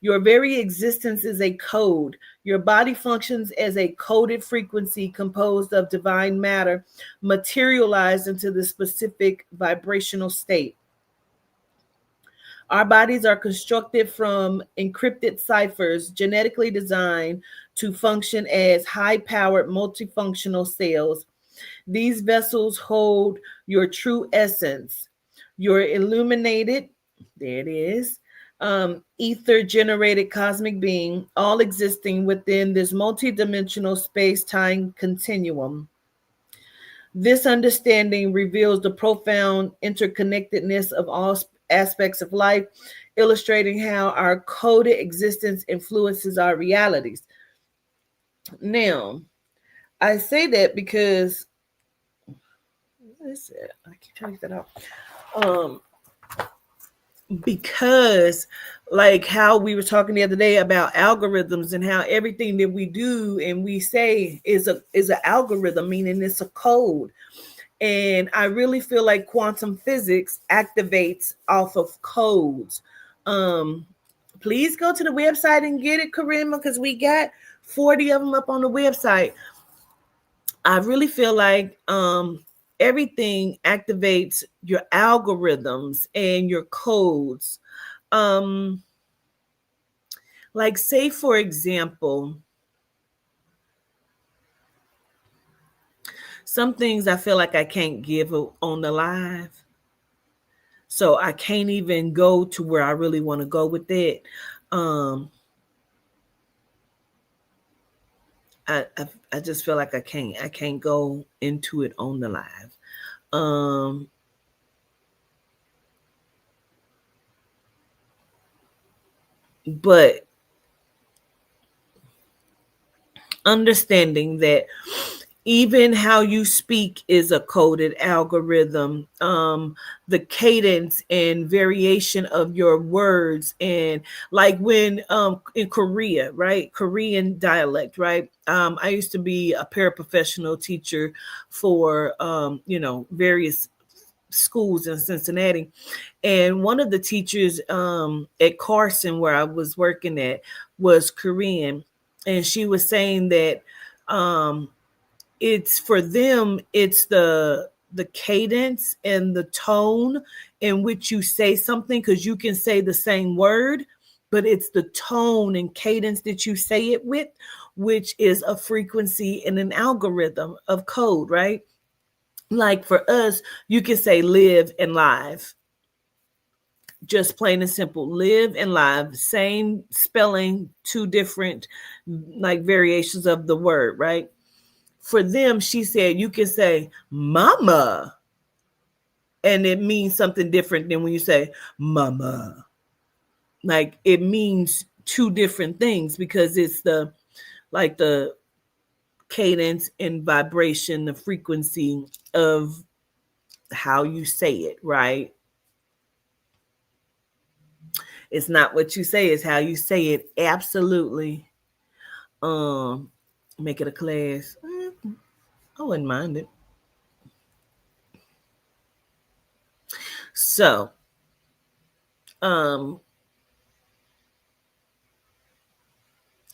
Your very existence is a code. Your body functions as a coded frequency composed of divine matter materialized into the specific vibrational state. Our bodies are constructed from encrypted ciphers genetically designed to function as high-powered multifunctional cells. These vessels hold your true essence, your illuminated, there it is, ether-generated cosmic being, all existing within this multidimensional space-time continuum. This understanding reveals the profound interconnectedness of all aspects of life, illustrating how our coded existence influences our realities. Now, I say that because what is it? I keep trying to get that out. Because like how we were talking the other day about algorithms and how everything that we do and we say is an algorithm, meaning it's a code. And I really feel like quantum physics activates off of codes. Please go to the website and get it, Karima, because we got 40 of them up on the website. I really feel like everything activates your algorithms and your codes. Like say, for example, some things I feel like I can't give on the live. So I can't even go to where I really want to go with it. I just feel like I can't go into it on the live. But understanding that even how you speak is a coded algorithm. The cadence and variation of your words, and like when in Korea, right? Korean dialect, right? I used to be a paraprofessional teacher for various schools in Cincinnati. And one of the teachers at Carson, where I was working at, was Korean. And she was saying that it's for them, it's the cadence and the tone in which you say something, because you can say the same word, but it's the tone and cadence that you say it with, which is a frequency and an algorithm of code, right? Like for us, you can say live and live. Just plain and simple, live and live, same spelling, two different like variations of the word, right? For them, she said, you can say mama, and it means something different than when you say mama. Like it means two different things because it's the cadence and vibration, the frequency of how you say it, right? It's not what you say, it's how you say it. Absolutely. Make it a class. I wouldn't mind it. So,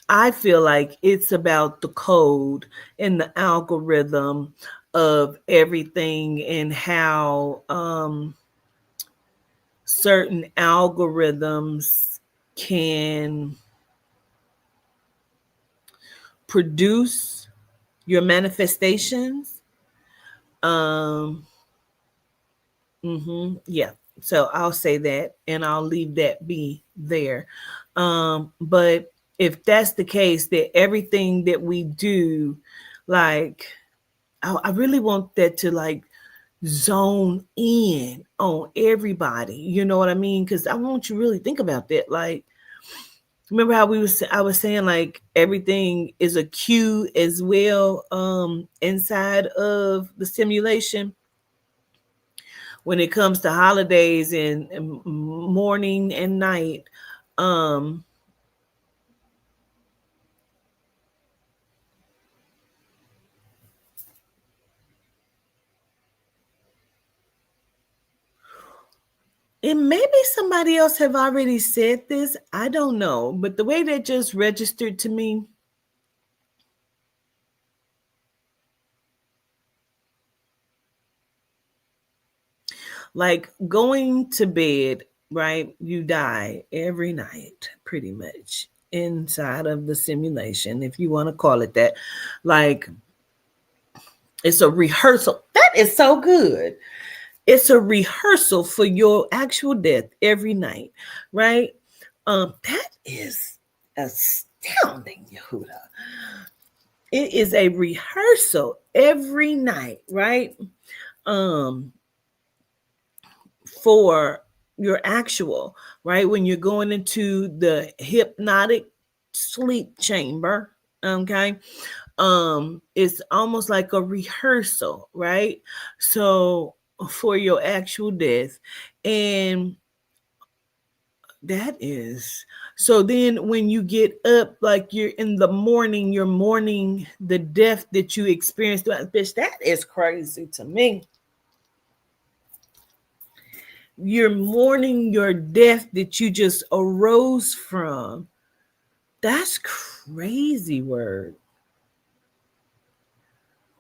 I feel like it's about the code and the algorithm of everything and how certain algorithms can produce your manifestations. Yeah. So I'll say that and I'll leave that be there. But if that's the case, that everything that we do, like, I really want that to like zone in on everybody. You know what I mean? Because I want you to really think about that. Like, Remember how I was saying like everything is a cue as well inside of the simulation when it comes to holidays and morning and night. Um and maybe somebody else have already said this. I don't know, but the way that just registered to me, like going to bed, right? You die every night, pretty much, inside of the simulation, if you want to call it that. Like, it's a rehearsal. That is so good. It's a rehearsal for your actual death every night, right? That is astounding, Yehuda. It is a rehearsal every night, right? For your actual, right? When you're going into the hypnotic sleep chamber, okay? It's almost like a rehearsal, right? So for your actual death. And that is so then when you get up, like you're in the morning, you're mourning the death that you experienced. Bitch, that is crazy to me. You're mourning your death that you just arose from. That's crazy word.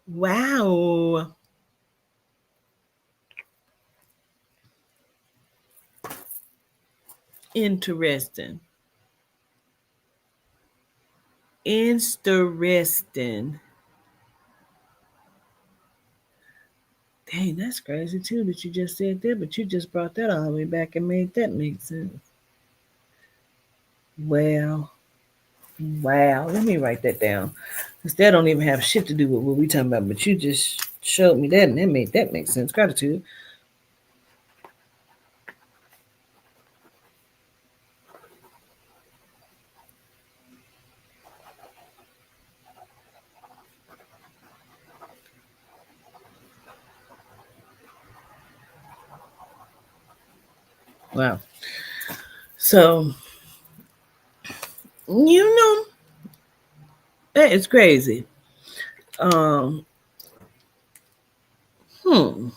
Wow. Interesting. Interesting. Dang, that's crazy too that you just said that, but you just brought that all the way back and made that make sense. Well, wow. Let me write that down. Because that don't even have shit to do with what we talking about, but you just showed me that and that made that make sense. Gratitude. Wow. So, you know, that is crazy. Um, hmm.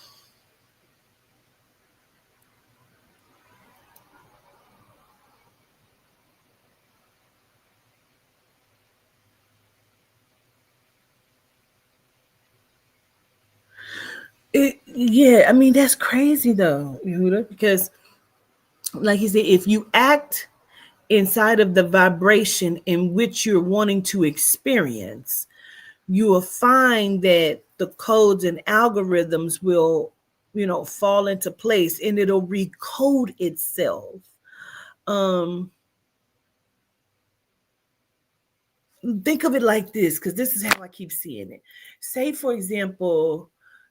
Yeah, I mean, that's crazy though, Yehuda, because like he said, if you act inside of the vibration in which you're wanting to experience, you will find that the codes and algorithms will, fall into place and it'll recode itself. Um, think of it like this, because this is how I keep seeing it. Say, for example,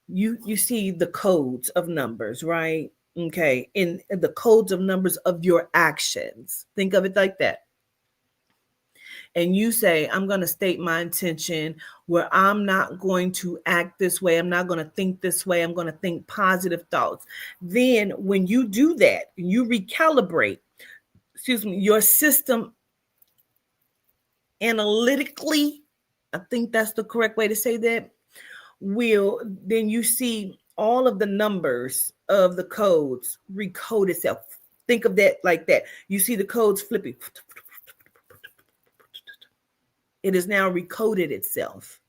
you see the codes of numbers, right? Okay, in the codes of numbers of your actions. Think of it like that. And you say, I'm going to state my intention where I'm not going to act this way. I'm not going to think this way. I'm going to think positive thoughts. Then when you do that, you recalibrate, your system analytically, I think that's the correct way to say that, then you see all of the numbers of the codes recode itself. Think of that like that. You see the codes flipping. It has now recoded itself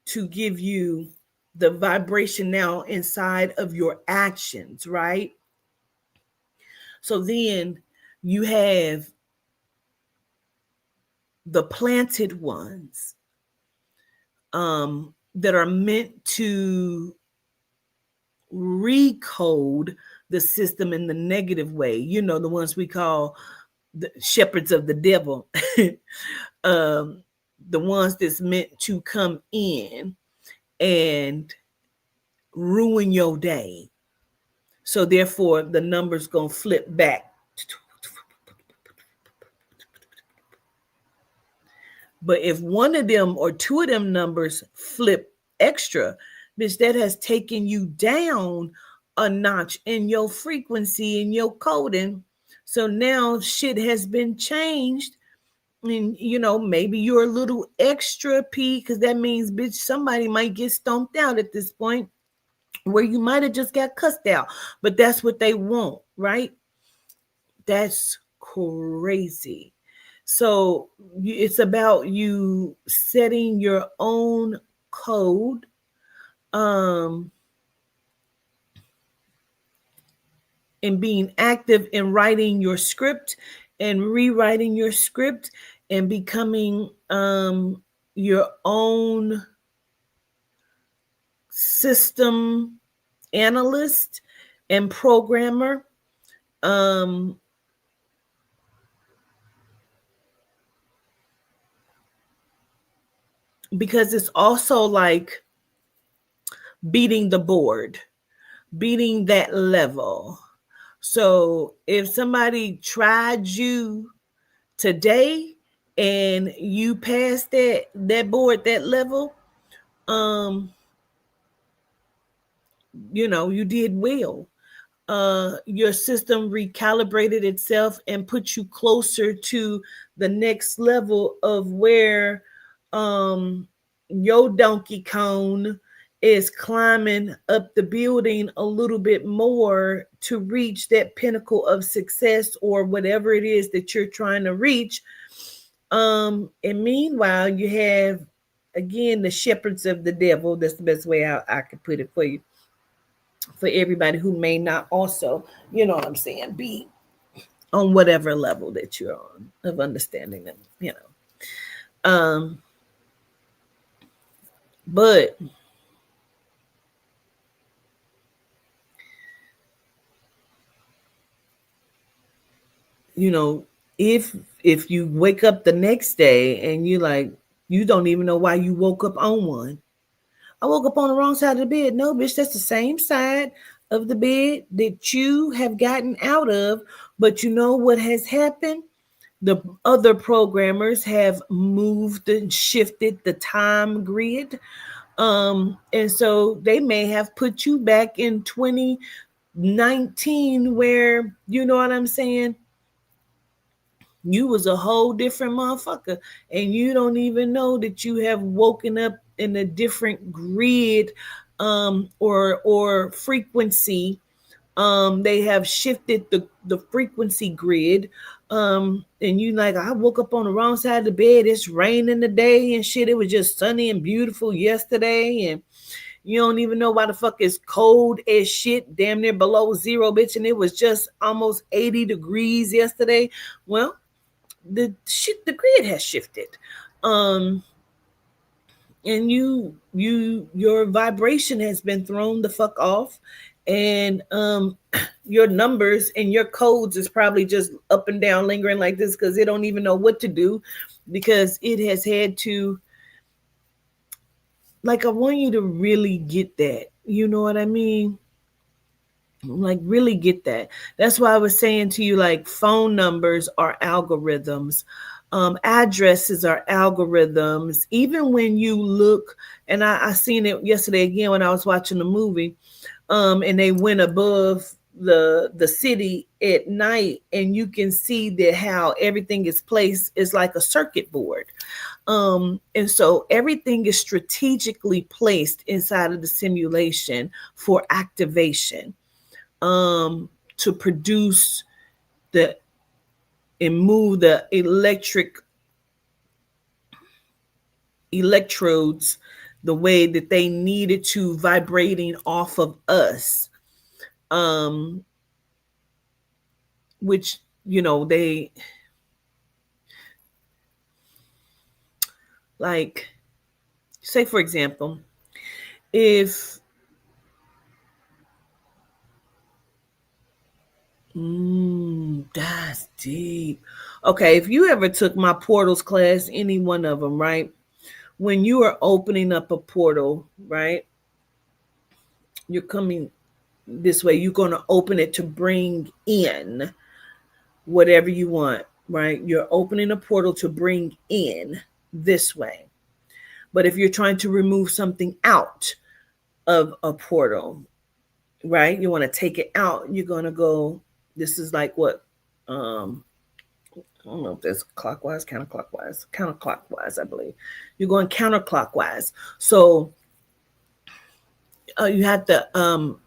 to give you the vibration now inside of your actions, right? So then you have the planted ones that are meant to recode the system in the negative way. The ones we call the shepherds of the devil. The ones that's meant to come in and ruin your day. So therefore, the numbers gonna flip back. But if one of them or two of them numbers flip extra, bitch, that has taken you down a notch in your frequency and your coding. So now shit has been changed. And maybe you're a little extra P, because that means, bitch, somebody might get stomped out at this point, where you might have just got cussed out. But that's what they want, right? That's crazy. So it's about you setting your own code, and being active in writing your script and rewriting your script and becoming your own system analyst and programmer. Because it's also like beating the board, beating that level. So if somebody tried you today and you passed that board, that level, you did well. Your system recalibrated itself and put you closer to the next level of where your Donkey Kong is climbing up the building a little bit more to reach that pinnacle of success or whatever it is that you're trying to reach. And meanwhile, you have, again, the shepherds of the devil. That's the best way I could put it for you. For everybody who may not also, be on whatever level that you're on of understanding them, but if you wake up the next day and you don't even know why you woke up on one. I woke up on the wrong side of the bed. No, bitch, that's the same side of the bed that you have gotten out of. But you know what has happened? The other programmers have moved and shifted the time grid. And so they may have put you back in 2019 where, you know what I'm saying? You was a whole different motherfucker, and you don't even know that you have woken up in a different grid or frequency. They have shifted the frequency grid, and you I woke up on the wrong side of the bed. It's raining today and shit. It was just sunny and beautiful yesterday, and you don't even know why the fuck it's cold as shit, damn near below zero, bitch, and it was just almost 80 degrees yesterday. Well, the grid has shifted, and your vibration has been thrown the fuck off, and your numbers and your codes is probably just up and down lingering like this because they don't even know what to do, because it has had to, I want you to really get that, you know what I mean? Really get that. That's why I was saying to you, phone numbers are algorithms, addresses are algorithms. Even when you look, and I seen it yesterday again when I was watching the movie, and they went above the city at night, and you can see that how everything is placed is like a circuit board. And so everything is strategically placed inside of the simulation for activation, to produce and move the electrodes the way that they needed to, vibrating off of us, which they say, for example, if that's deep. Okay, if you ever took my portals class, any one of them, right? When you are opening up a portal, right? You're coming this way. You're going to open it to bring in whatever you want, right? You're opening a portal to bring in this way. But if you're trying to remove something out of a portal, right, you want to take it out, you're going to go, this is like what, I don't know if that's clockwise, counterclockwise, I believe. You're going counterclockwise. So you have to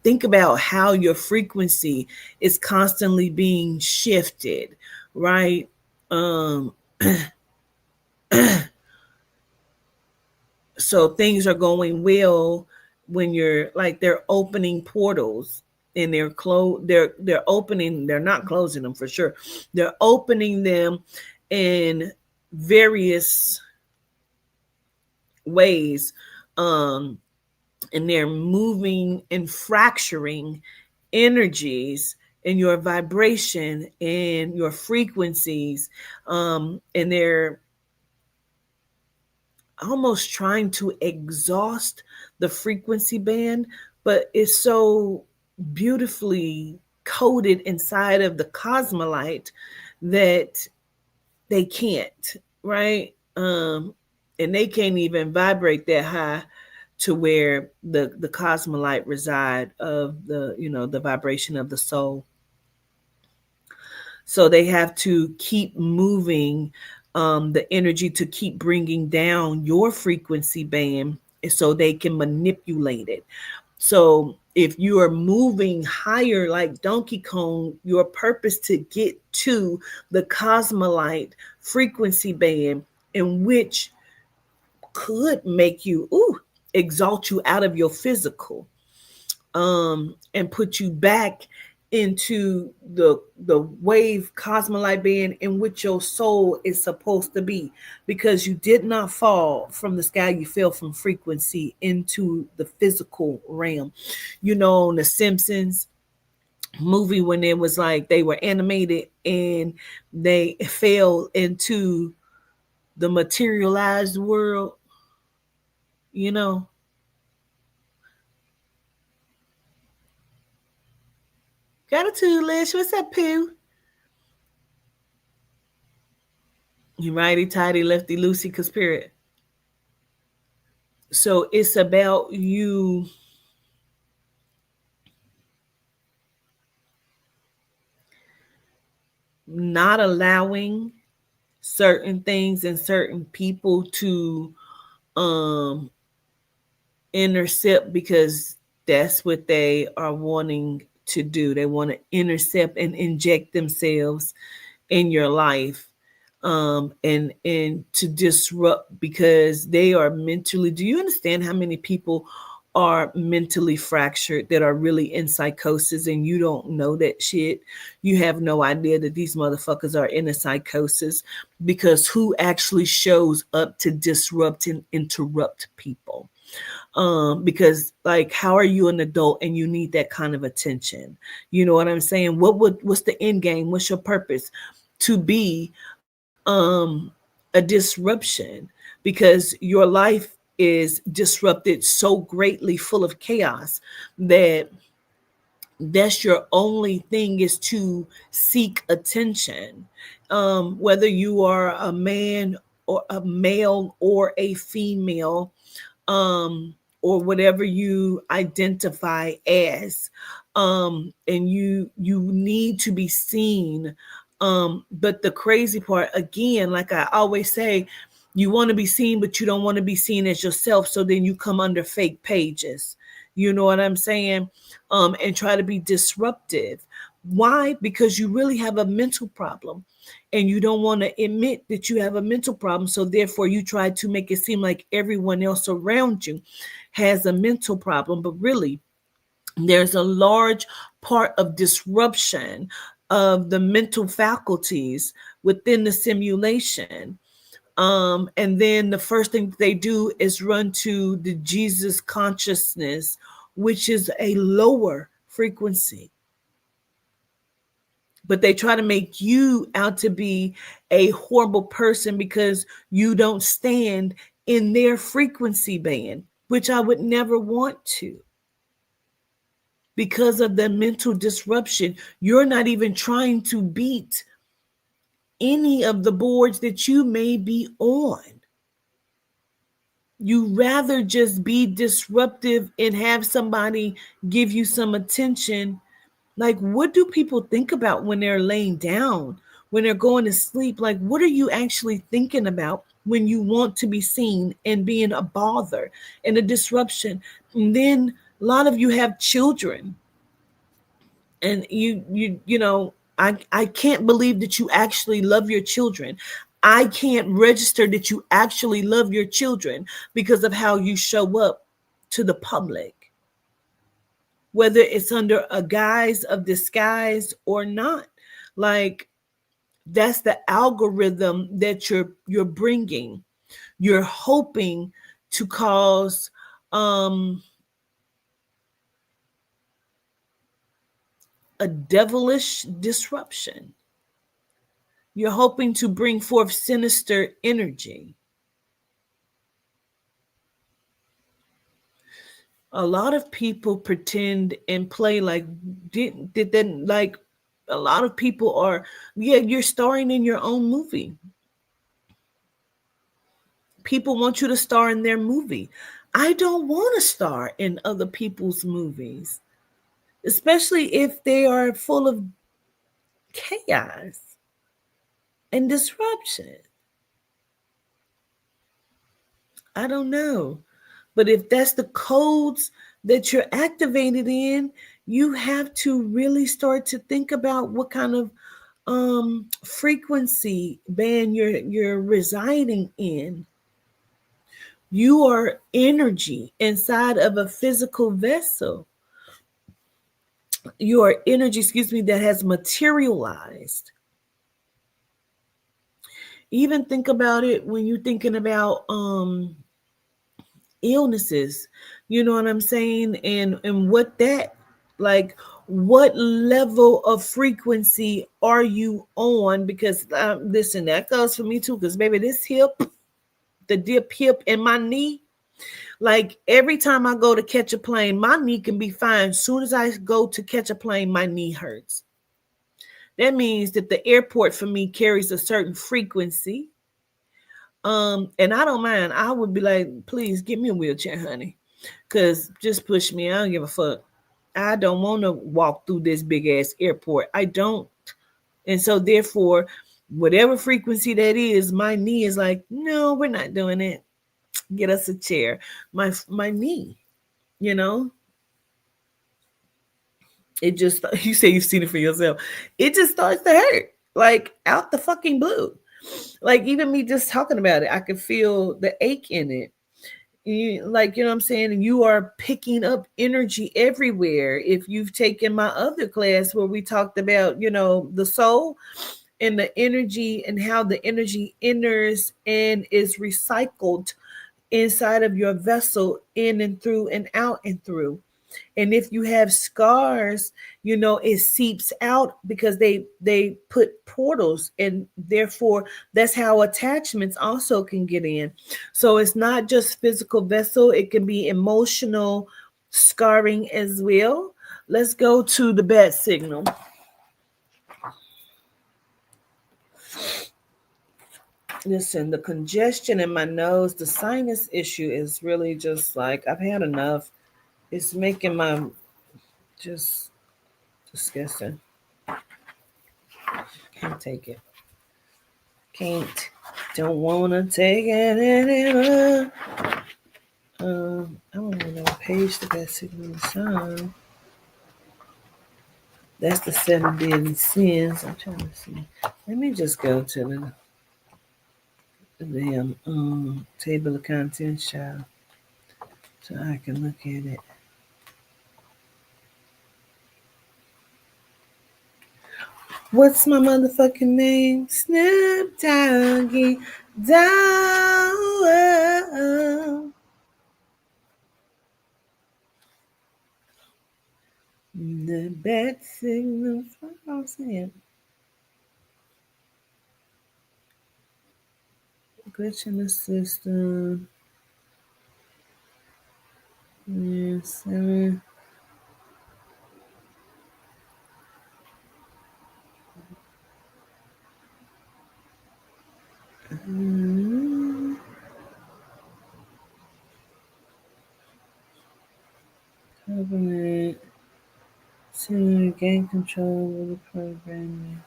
think about how your frequency is constantly being shifted, right? So things are going well when you're like, they're opening portals and they're opening, they're not closing them for sure. They're opening them in various ways. And they're moving and fracturing energies in your vibration and your frequencies. And they're almost trying to exhaust the frequency band, but it's so beautifully coded inside of the cosmolite that they can't, right? And they can't even vibrate that high to where the cosmolite reside of the, the vibration of the soul. So they have to keep moving the energy to keep bringing down your frequency band so they can manipulate it. So if you are moving higher like Donkey Kong, your purpose to get to the cosmolite frequency band, in which could make you exalt you out of your physical, and put you back into the wave cosmolite band in which your soul is supposed to be, because you did not fall from the sky, you fell from frequency into the physical realm. On the Simpsons movie, when it was like they were animated and they fell into the materialized world, Gratitude, Lish. What's up, Pooh? You righty tighty, lefty loosey, spirit. So it's about you not allowing certain things and certain people to intercept, because that's what they are wanting to do. They want to intercept and inject themselves in your life, and to disrupt, because they are mentally. Do you understand how many people are mentally fractured that are really in psychosis, and you don't know that shit? You have no idea that these motherfuckers are in a psychosis, because who actually shows up to disrupt and interrupt people? Because like, how are you an adult and you need that kind of attention? You know what I'm saying? What's the end game? What's your purpose? To be a disruption, because your life is disrupted so greatly, full of chaos, that's your only thing, is to seek attention. Whether you are a man or a male or a female, or whatever you identify as, and you need to be seen. But the crazy part, again, like I always say, you want to be seen, but you don't want to be seen as yourself. So then you come under fake pages. You know what I'm saying? And try to be disruptive. Why? Because you really have a mental problem, and you don't want to admit that you have a mental problem. So therefore you try to make it seem like everyone else around you has a mental problem. But really, there's a large part of disruption of the mental faculties within the simulation. And then the first thing they do is run to the Jesus consciousness, which is a lower frequency. But they try to make you out to be a horrible person because you don't stand in their frequency band, which I would never want to. Because of the mental disruption, you're not even trying to beat any of the boards that you may be on. You rather just be disruptive and have somebody give you some attention. Like, what do people think about when they're laying down, when they're going to sleep? Like, what are you actually thinking about when you want to be seen and being a bother and a disruption? And then a lot of you have children, and I can't believe that you actually love your children. I can't register that you actually love your children because of how you show up to the public, whether it's under a guise of disguise or not. Like, that's the algorithm that you're bringing. You're hoping to cause a devilish disruption. You're hoping to bring forth sinister energy. A lot of people pretend and play like didn't like. A lot of people are, yeah, you're starring in your own movie. People want you to star in their movie. I don't want to star in other people's movies, especially if they are full of chaos and disruption. I don't know. But if that's the codes that you're activated in, you have to really start to think about what kind of frequency band you're residing in. You are energy inside of a physical vessel. You are energy, that has materialized. Even think about it when you're thinking about illnesses, you know what I'm saying? And what that, like, what level of frequency are you on? Because listen, that goes for me too, because baby, this hip, the dip hip and my knee, like every time I go to catch a plane, my knee can be fine. As soon as I go to catch a plane, my knee hurts. That means that the airport for me carries a certain frequency. And I don't mind. I would be like, please give me a wheelchair, honey. Cause just push me. I don't give a fuck. I don't want to walk through this big ass airport. I don't. And so therefore, whatever frequency that is, my knee is like, no, we're not doing it. Get us a chair. My knee, you know. It just, you say you've seen it for yourself. It just starts to hurt, like out the fucking blue. Like even me just talking about it, I could feel the ache in it. Like, you know what I'm saying? And you are picking up energy everywhere. If you've taken my other class where we talked about, the soul and the energy and how the energy enters and is recycled inside of your vessel, in and through and out and through. And if you have scars, it seeps out because they put portals, and therefore that's how attachments also can get in. So it's not just physical vessel, it can be emotional scarring as well. Let's go to the bat signal. Listen, the congestion in my nose, the sinus issue is really just like, I've had enough. It's making my just disgusting. Can't take it. Don't want to take it anymore. I don't know what page the best signal song. That's the 7 deadly sins. I'm trying to see. Let me just go to the damn table of contents, child, so I can look at it. What's my motherfucking name? Snoop Doggy Dogg. The bat signal. What I'm saying. Glitch in the system. Yeah, 7. Government to gain control of the programming.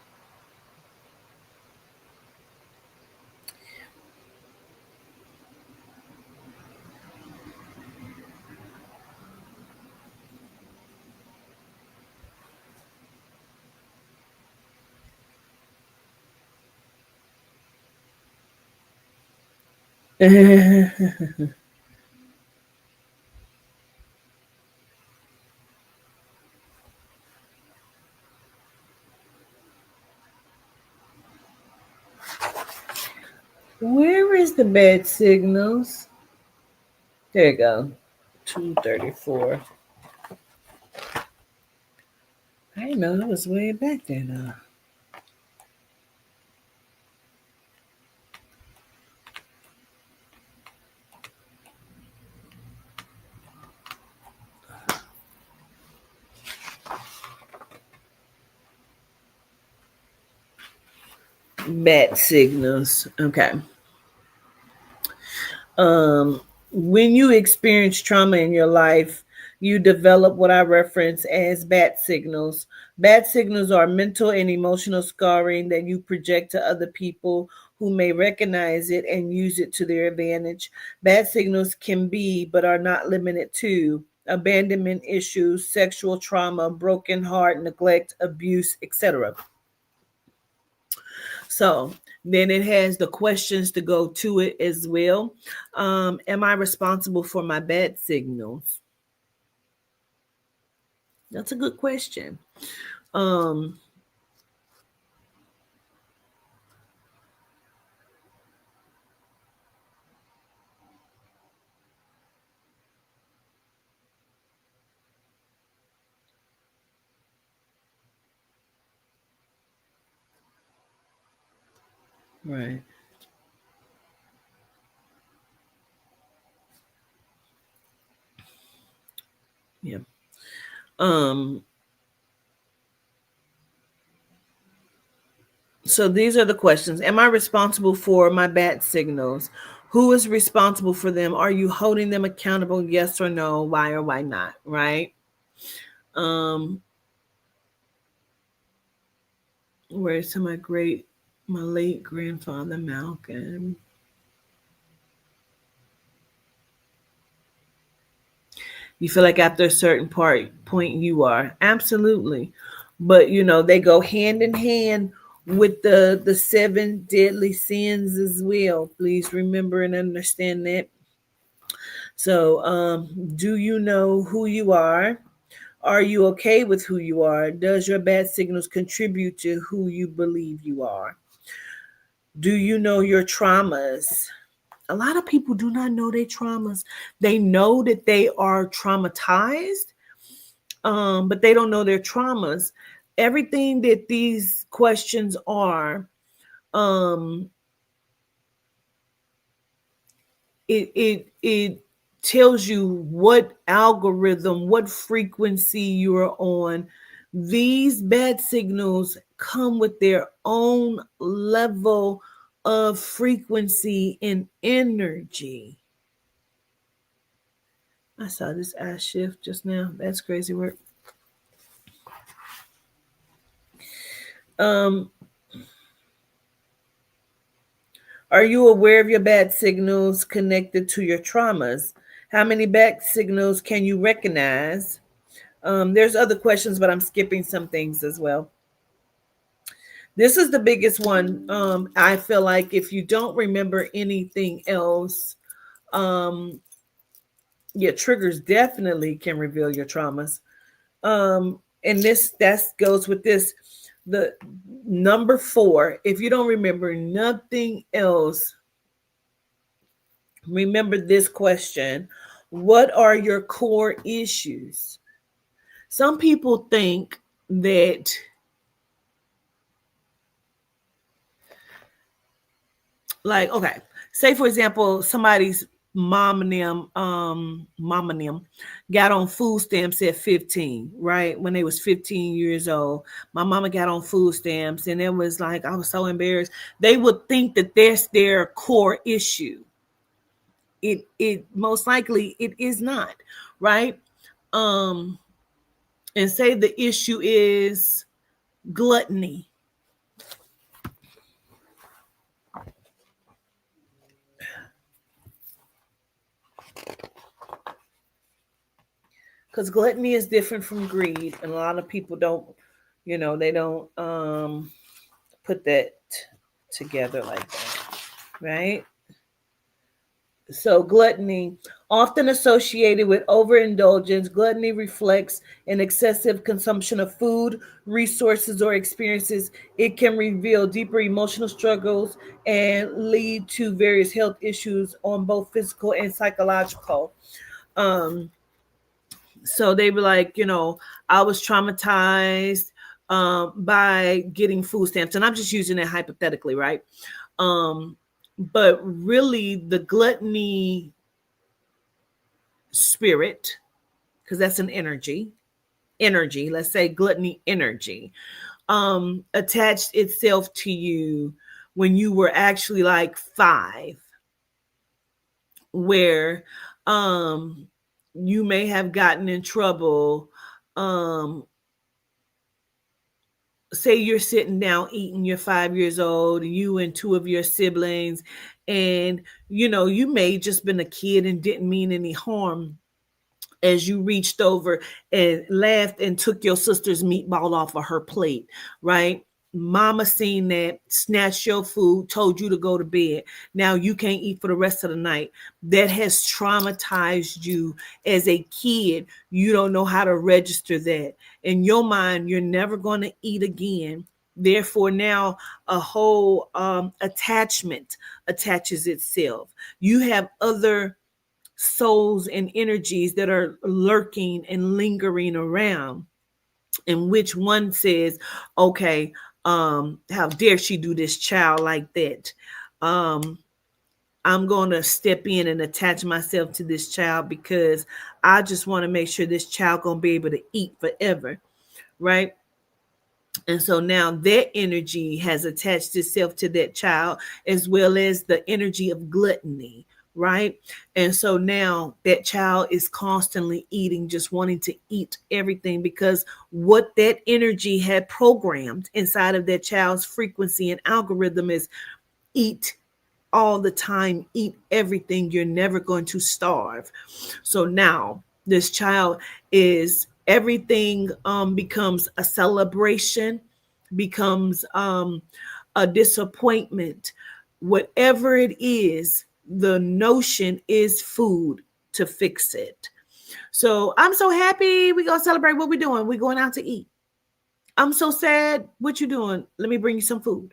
Where is the bad signals? There you go. 234. I didn't know it was way back there now. Bad signals. Okay. When you experience trauma in your life, you develop what I reference as bad signals. Bad signals are mental and emotional scarring that you project to other people who may recognize it and use it to their advantage. Bad signals can be, but are not limited to, abandonment issues, sexual trauma, broken heart, neglect, abuse, etc. So then it has the questions to go to it as well. Am I responsible for my bad signals? That's a good question. Um, right. Yeah. Um, so these are the questions. Am I responsible for my bad signals? Who is responsible for them? Are you holding them accountable? Yes or no? Why or why not? Right. Um, where's to my late grandfather Malcolm? You feel like after a certain point you are. Absolutely. But they go hand in hand with the seven deadly sins as well. Please remember and understand that. So, do you know who you are? Are you okay with who you are? Does your bad signals contribute to who you believe you are? Do you know your traumas? A lot of people do not know their traumas. They know that they are traumatized, but they don't know their traumas. Everything that these questions are, um, it tells you what algorithm, what frequency you're on. These bad signals come with their own level of frequency and energy. I saw this ass shift just now. That's crazy work. Um, are you aware of your bad signals connected to your traumas? How many bad signals can you recognize? There's other questions, but I'm skipping some things as well. This is the biggest one. I feel like if you don't remember anything else, your triggers definitely can reveal your traumas. And that goes with this. The number 4, if you don't remember nothing else, remember this question. What are your core issues? Some people think that okay, say for example, somebody's mom and them got on food stamps at 15, right? When they was 15 years old. My mama got on food stamps, and it was like, I was so embarrassed. They would think that that's their core issue. It most likely it is not, right? And say the issue is gluttony. Because gluttony is different from greed, and a lot of people don't, they don't put that together like that, right? So gluttony, often associated with overindulgence, gluttony reflects an excessive consumption of food, resources, or experiences. It can reveal deeper emotional struggles and lead to various health issues on both physical and psychological. So they were like, I was traumatized by getting food stamps, and I'm just using it hypothetically, right? But really, the gluttony spirit, because that's an energy, let's say gluttony energy, attached itself to you when you were actually like 5, where you may have gotten in trouble. Say you're sitting down eating, you're 5 years old, you and 2 of your siblings, and you may just been a kid and didn't mean any harm as you reached over and laughed and took your sister's meatball off of her plate, right? Mama seen that, snatched your food, told you to go to bed. Now you can't eat for the rest of the night. That has traumatized you as a kid. You don't know how to register that. In your mind, you're never going to eat again. Therefore, now a whole attachment attaches itself. You have other souls and energies that are lurking and lingering around, in which one says, okay, how dare she do this child like that? I'm going to step in and attach myself to this child because I just want to make sure this child going to be able to eat forever, right? And so now that energy has attached itself to that child, as well as the energy of gluttony, right? And so now that child is constantly eating, just wanting to eat everything, because what that energy had programmed inside of that child's frequency and algorithm is eat all the time, eat everything. You're never going to starve. So now this child is everything becomes a celebration, becomes a disappointment. Whatever it is, the notion is food to fix it. So I'm so happy. We're going to celebrate. What we doing? We're going out to eat. I'm so sad. What you doing? Let me bring you some food.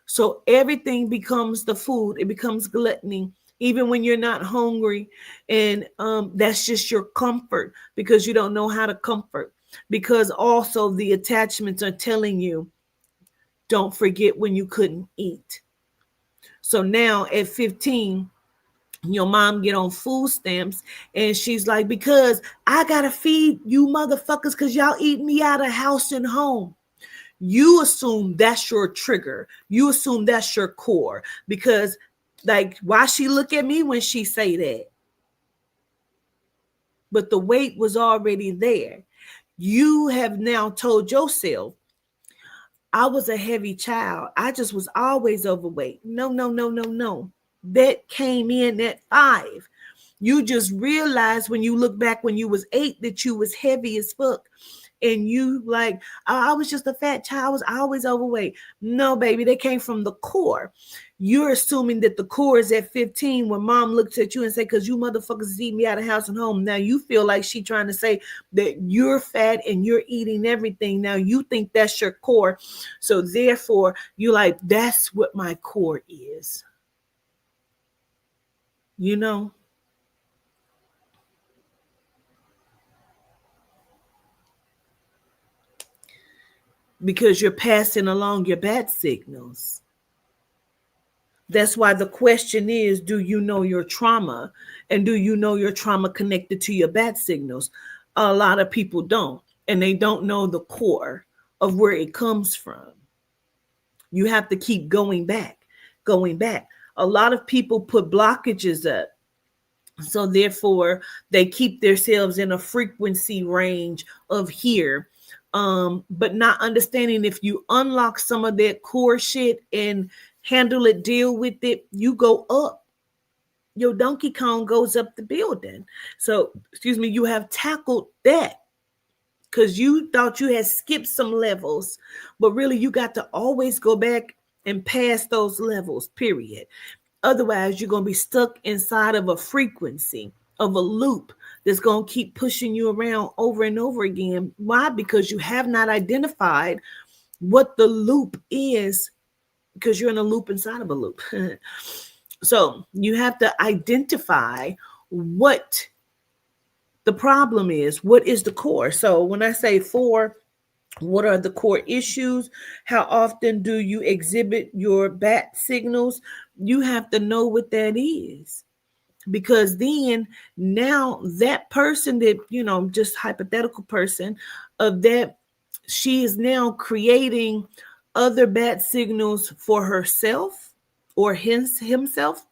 So everything becomes the food. It becomes gluttony, even when you're not hungry. And that's just your comfort, because you don't know how to comfort. Because also the attachments are telling you, don't forget when you couldn't eat. So now at 15, your mom get on food stamps and she's like, because I got to feed you motherfuckers because y'all eat me out of house and home. You assume that's your trigger. You assume that's your core, because like, why she look at me when she say that? But the weight was already there. You have now told yourself, I was a heavy child. I just was always overweight. No. That came in at 5. You just realized when you look back when you was 8 that you was heavy as fuck. And you like, I was just a fat child. I was always overweight. No, baby, they came from the core. You're assuming that the core is at 15 when mom looks at you and say, because you motherfuckers eat me out of house and home. Now you feel like she trying to say that you're fat and you're eating everything. Now you think that's your core. So therefore, you like, that's what my core is. You know? Because you're passing along your bad signals. That's why the question is, do you know your trauma? And do you know your trauma connected to your bat signals? A lot of people don't, and they don't know the core of where it comes from. You have to keep going back, going back. A lot of people put blockages up. So therefore, they keep themselves in a frequency range of here. But not understanding, if you unlock some of that core shit and handle it, deal with it, you go up. Your Donkey Kong goes up the building. So, excuse me, you have tackled that because you thought you had skipped some levels, but really you got to always go back and pass those levels, period. Otherwise, you're going to be stuck inside of a frequency, of a loop that's going to keep pushing you around over and over again. Why? Because you have not identified what the loop is, because you're in a loop inside of a loop. So you have to identify what the problem is. What is the core? So when I say 4, what are the core issues? How often do you exhibit your bat signals? You have to know what that is. Because then now that person that, just hypothetical person of that, she is now creating other bat signals for herself or himself,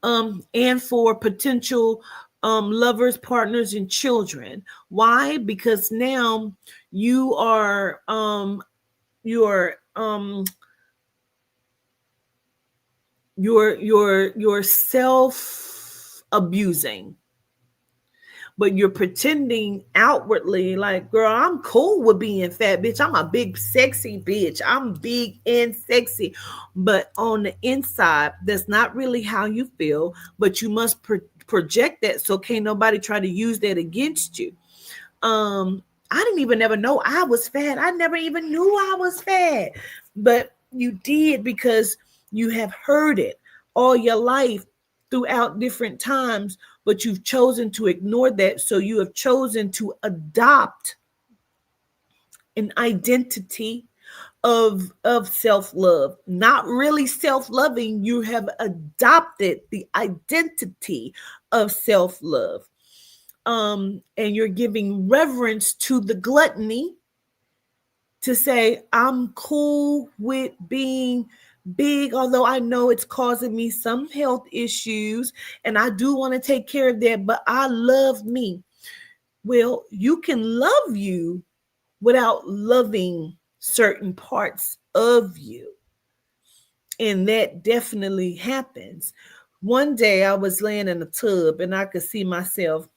and for potential lovers, partners, and children. Why? Because now you are you're self abusing, but you're pretending outwardly like, girl, I'm cool with being fat, bitch. I'm a big, sexy bitch. I'm big and sexy. But on the inside, that's not really how you feel, but you must project that so can't nobody try to use that against you. I didn't even ever know I was fat. I never even knew I was fat. But you did because you have heard it all your life throughout different times, but you've chosen to ignore that. So you have chosen to adopt an identity of self-love, not really self-loving. You have adopted the identity of self-love. And you're giving reverence to the gluttony to say, I'm cool with being big, although I know it's causing me some health issues and I do want to take care of that, but I love me. Well, you can love you without loving certain parts of you. And that definitely happens. One day I was laying in a tub and I could see myself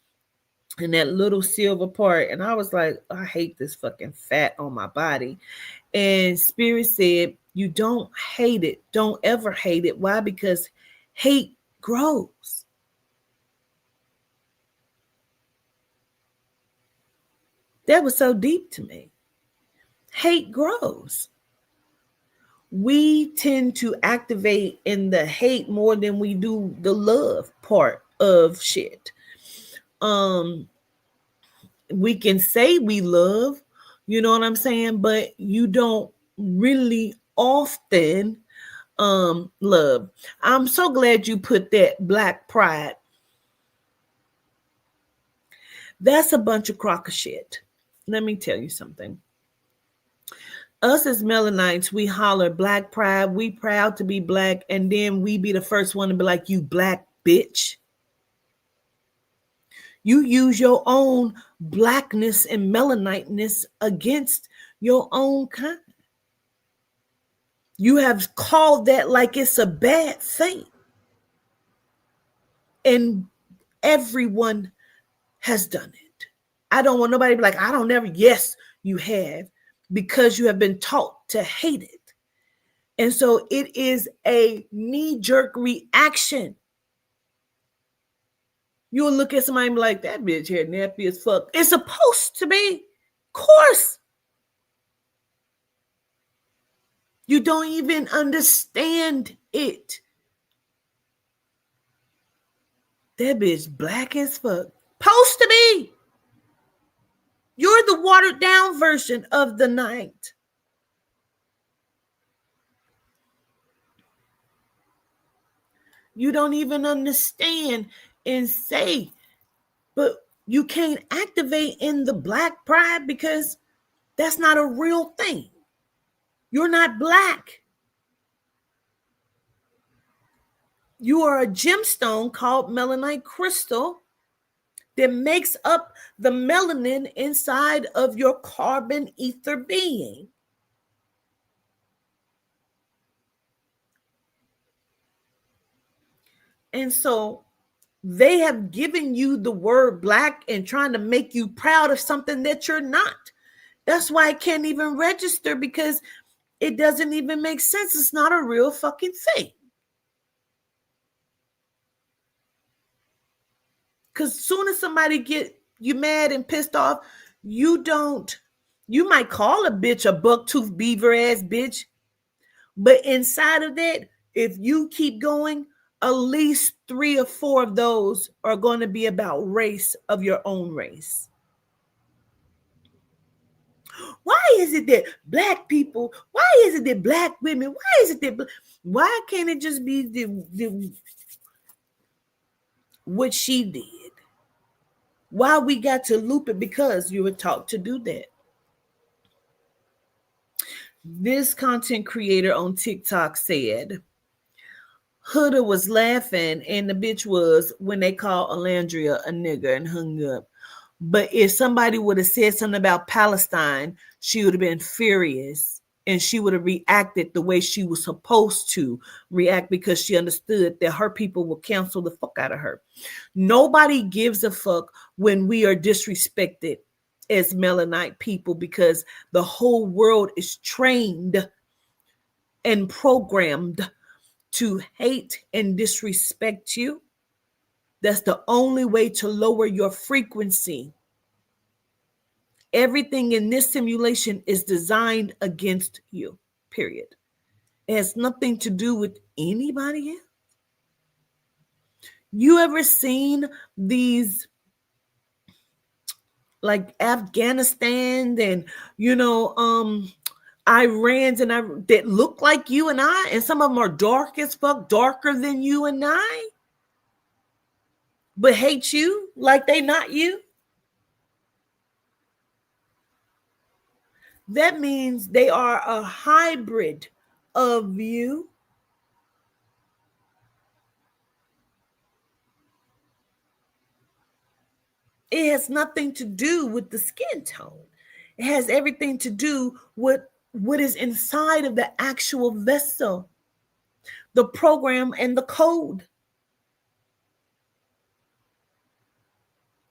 in that little silver part. And I was like, I hate this fucking fat on my body. And Spirit said, you don't hate it. Don't ever hate it. Why? Because hate grows. That was so deep to me. Hate grows. We tend to activate in the hate more than we do the love part of shit. We can say we love, you know what I'm saying? But you don't really often love. I'm so glad you put that Black pride. That's a bunch of crock of shit. Let me tell you something. Us as Melanites, we holler Black pride. We proud to be Black. And then we be the first one to be like, you Black bitch. You use your own Blackness and Melaniteness against your own kind. You have called that like it's a bad thing. And everyone has done it. I don't want nobody to be like, I don't never. Yes, you have, because you have been taught to hate it. And so it is a knee-jerk reaction. You'll look at somebody and be like, that bitch here nappy as fuck. It's supposed to be. Of course. You don't even understand it. That bitch Black as fuck. Supposed to be. You're the watered down version of the night. You don't even understand and say, but you can't activate in the Black pride because that's not a real thing. You're not Black. You are a gemstone called melanite crystal that makes up the melanin inside of your carbon ether being. And so they have given you the word Black and trying to make you proud of something that you're not. That's why it can't even register, because it doesn't even make sense. It's not a real fucking thing. Because soon as somebody get you mad and pissed off, you might call a bitch a buck-toothed beaver ass bitch. But inside of that, if you keep going, at least 3 or 4 of those are going to be about race of your own race. Why is it that Black people, why is it that Black women, why can't it just be the what she did? Why we got to loop it? Because you were taught to do that. This content creator on TikTok said, Huda was laughing and the bitch was when they called Alandria a nigger and hung up. But if somebody would have said something about Palestine, she would have been furious and she would have reacted the way she was supposed to react, because she understood that her people will cancel the fuck out of her. Nobody gives a fuck when we are disrespected as melanite people, because the whole world is trained and programmed to hate and disrespect you. That's the only way to lower your frequency. Everything in this simulation is designed against you, period. It has nothing to do with anybody else. You ever seen these like Afghanistan and Irans that look like you and I, and some of them are dark as fuck, darker than you and I, but hate you like they not you? That means they are a hybrid of you. It has nothing to do with the skin tone. It has everything to do with what is inside of the actual vessel, the program and the code.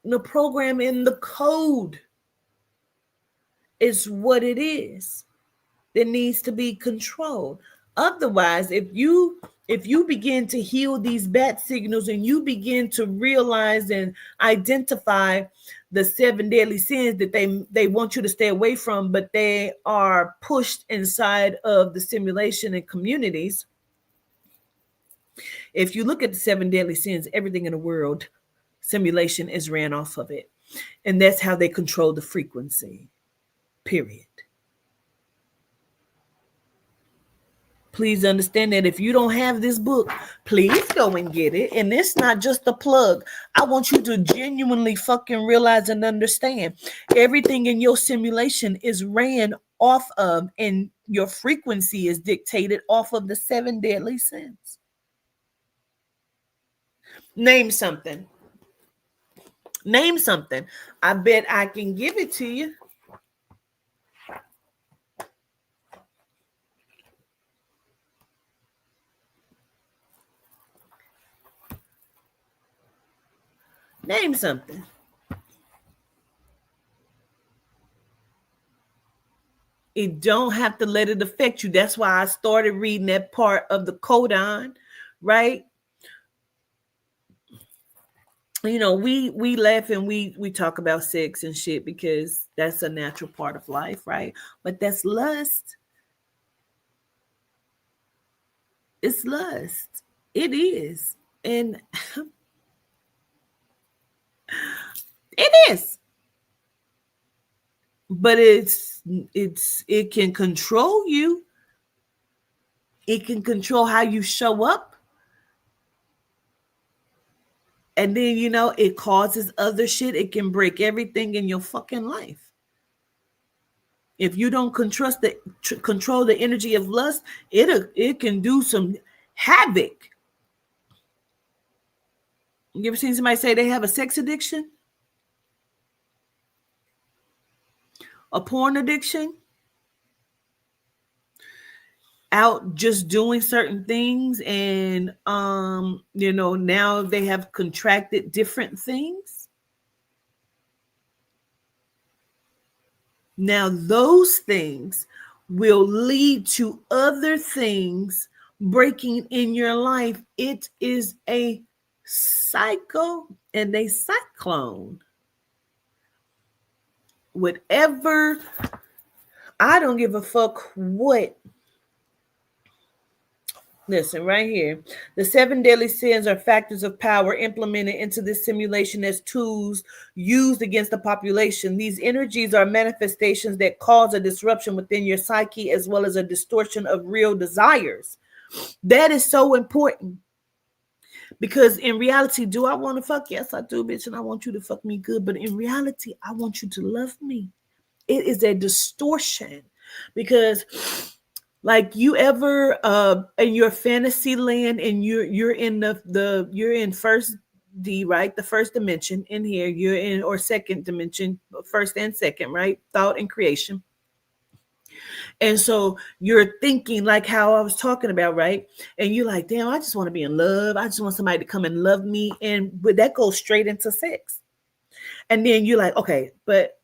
The program and the code is what it is that needs to be controlled. Otherwise, if you begin to heal these bat signals and you begin to realize and identify the 7 deadly sins that they want you to stay away from, but they are pushed inside of the simulation and communities. If you look at the 7 deadly sins, everything in the world simulation is ran off of it. And that's how they control the frequency, period. Please understand that if you don't have this book, please go and get it. And it's not just a plug. I want you to genuinely fucking realize and understand everything in your simulation is ran off of, and your frequency is dictated off of the 7 deadly sins. Name something. Name something. I bet I can give it to you. Name something. It don't have to let it affect you. That's why I started reading that part of the codon, right? We laugh and we talk about sex and shit because that's a natural part of life, right? But that's lust. It's lust. It is. And it is. But it can control you. It can control how you show up. And then, it causes other shit. It can break everything in your fucking life. If you don't control the energy of lust, it can do some havoc. You ever seen somebody say they have a sex addiction? A porn addiction? Out just doing certain things, and now they have contracted different things. Now those things will lead to other things breaking in your life. It is a cycle and a cyclone. Whatever, I don't give a fuck what. Listen, right here. The 7 deadly sins are factors of power implemented into this simulation as tools used against the population. These energies are manifestations that cause a disruption within your psyche as well as a distortion of real desires. That is so important. Because in reality, do I want to fuck? Yes, I do, bitch, and I want you to fuck me good. But in reality, I want you to love me. It is a distortion. Because like, you ever in your fantasy land, and you're in you're in first D, right? The first dimension in here, you're in, or second dimension, first and second, right? Thought and creation. And so you're thinking like how I was talking about, right? And you're like, damn, I just want to be in love. I just want somebody to come and love me. But that goes straight into sex. And then you're like, okay, but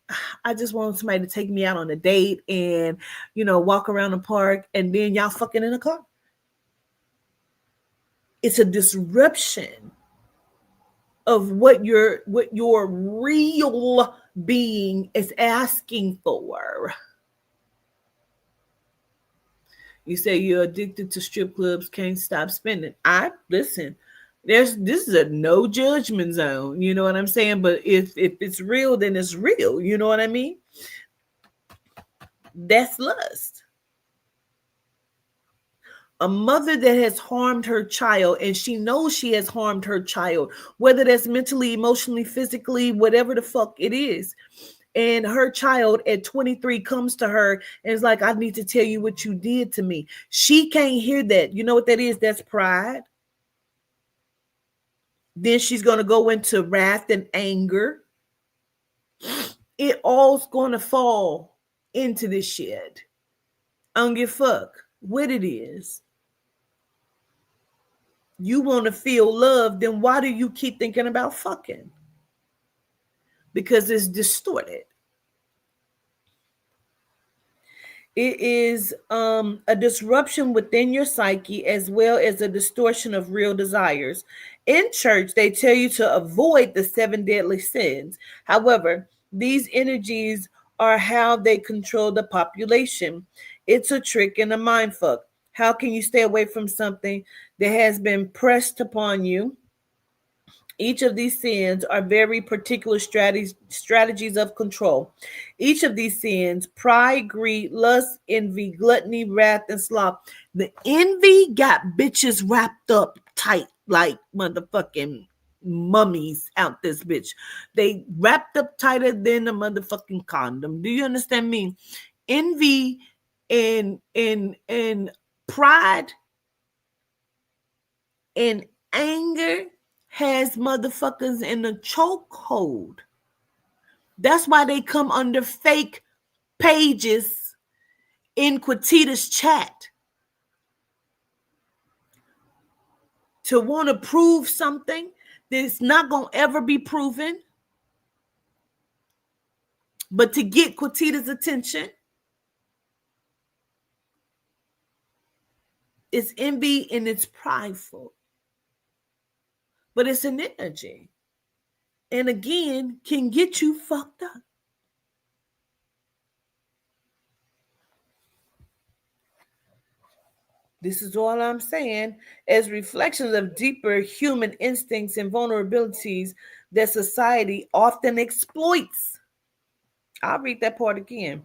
I just want somebody to take me out on a date and, walk around the park, and then y'all fucking in a car. It's a disruption of what your real being is asking for. You say you're addicted to strip clubs, can't stop spending. Listen, this is a no judgment zone. You know what I'm saying? But if it's real, then it's real. You know what I mean? That's lust. A mother that has harmed her child, and she knows she has harmed her child, whether that's mentally, emotionally, physically, whatever the fuck it is. And her child at 23 comes to her and is like, I need to tell you what you did to me. She can't hear that. You know what that is? That's pride. Then she's going to go into wrath and anger. It all's going to fall into this shit. I don't give a fuck what it is. You want to feel love, then why do you keep thinking about fucking? Because it's distorted. It is a disruption within your psyche as well as a distortion of real desires. In church, they tell you to avoid the 7 deadly sins. However, these energies are how they control the population. It's a trick and a mindfuck. How can you stay away from something that has been pressed upon you? Each of these sins are very particular strategies of control. Each of these sins, pride, greed, lust, envy, gluttony, wrath, and sloth. The envy got bitches wrapped up tight like motherfucking mummies out this bitch. They wrapped up tighter than a motherfucking condom. Do you understand me? Envy and pride and anger has motherfuckers in a chokehold. That's why they come under fake pages in Quatita's chat to want to prove something that's not going to ever be proven, but to get Quatita's attention. It's envy and it's prideful. But it's an energy. And again, can get you fucked up. This is all I'm saying, as reflections of deeper human instincts and vulnerabilities that society often exploits. I'll read that part again.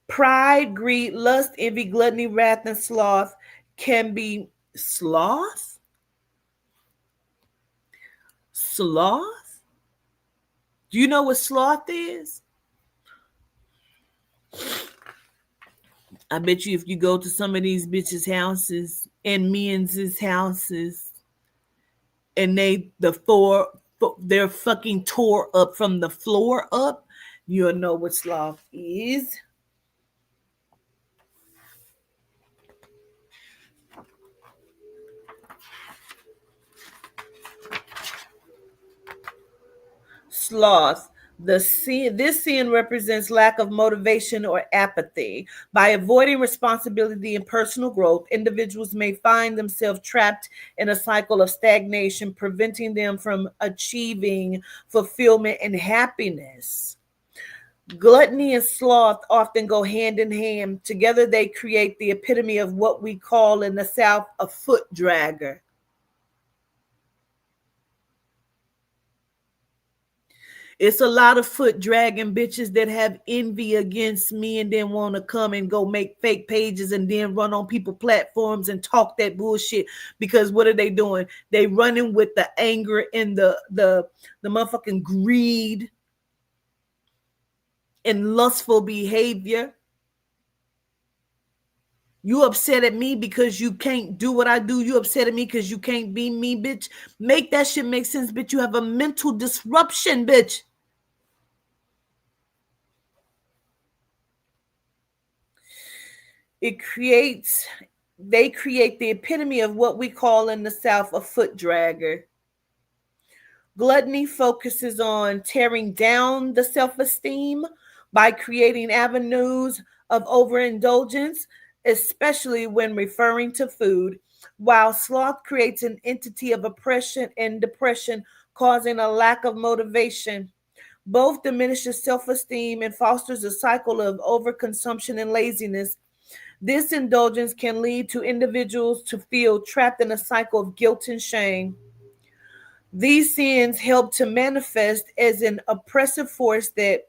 Pride, greed, lust, envy, gluttony, wrath, and sloth can be sloth? Sloth? Do you know what sloth is? I bet you if you go to some of these bitches' houses and men's houses and they're fucking tore up from the floor up, you'll know what sloth is. Sloth. This sin represents lack of motivation or apathy. By avoiding responsibility and personal growth, individuals may find themselves trapped in a cycle of stagnation, preventing them from achieving fulfillment and happiness. Gluttony and sloth often go hand in hand. Together, they create the epitome of what we call in the South a foot dragger. It's a lot of foot dragging bitches that have envy against me and then want to come and go make fake pages and then run on people platforms and talk that bullshit. Because what are they doing? They running with the anger and the motherfucking greed and lustful behavior. You upset at me because you can't do what I do. You upset at me because you can't be me, bitch. Make that shit make sense, bitch. You have a mental disruption, bitch. They create the epitome of what we call in the South a foot dragger. Gluttony focuses on tearing down the self-esteem by creating avenues of overindulgence, especially when referring to food, while sloth creates an entity of oppression and depression, causing a lack of motivation. Both diminishes self-esteem and fosters a cycle of overconsumption and laziness. This indulgence can lead to individuals to feel trapped in a cycle of guilt and shame. These sins help to manifest as an oppressive force that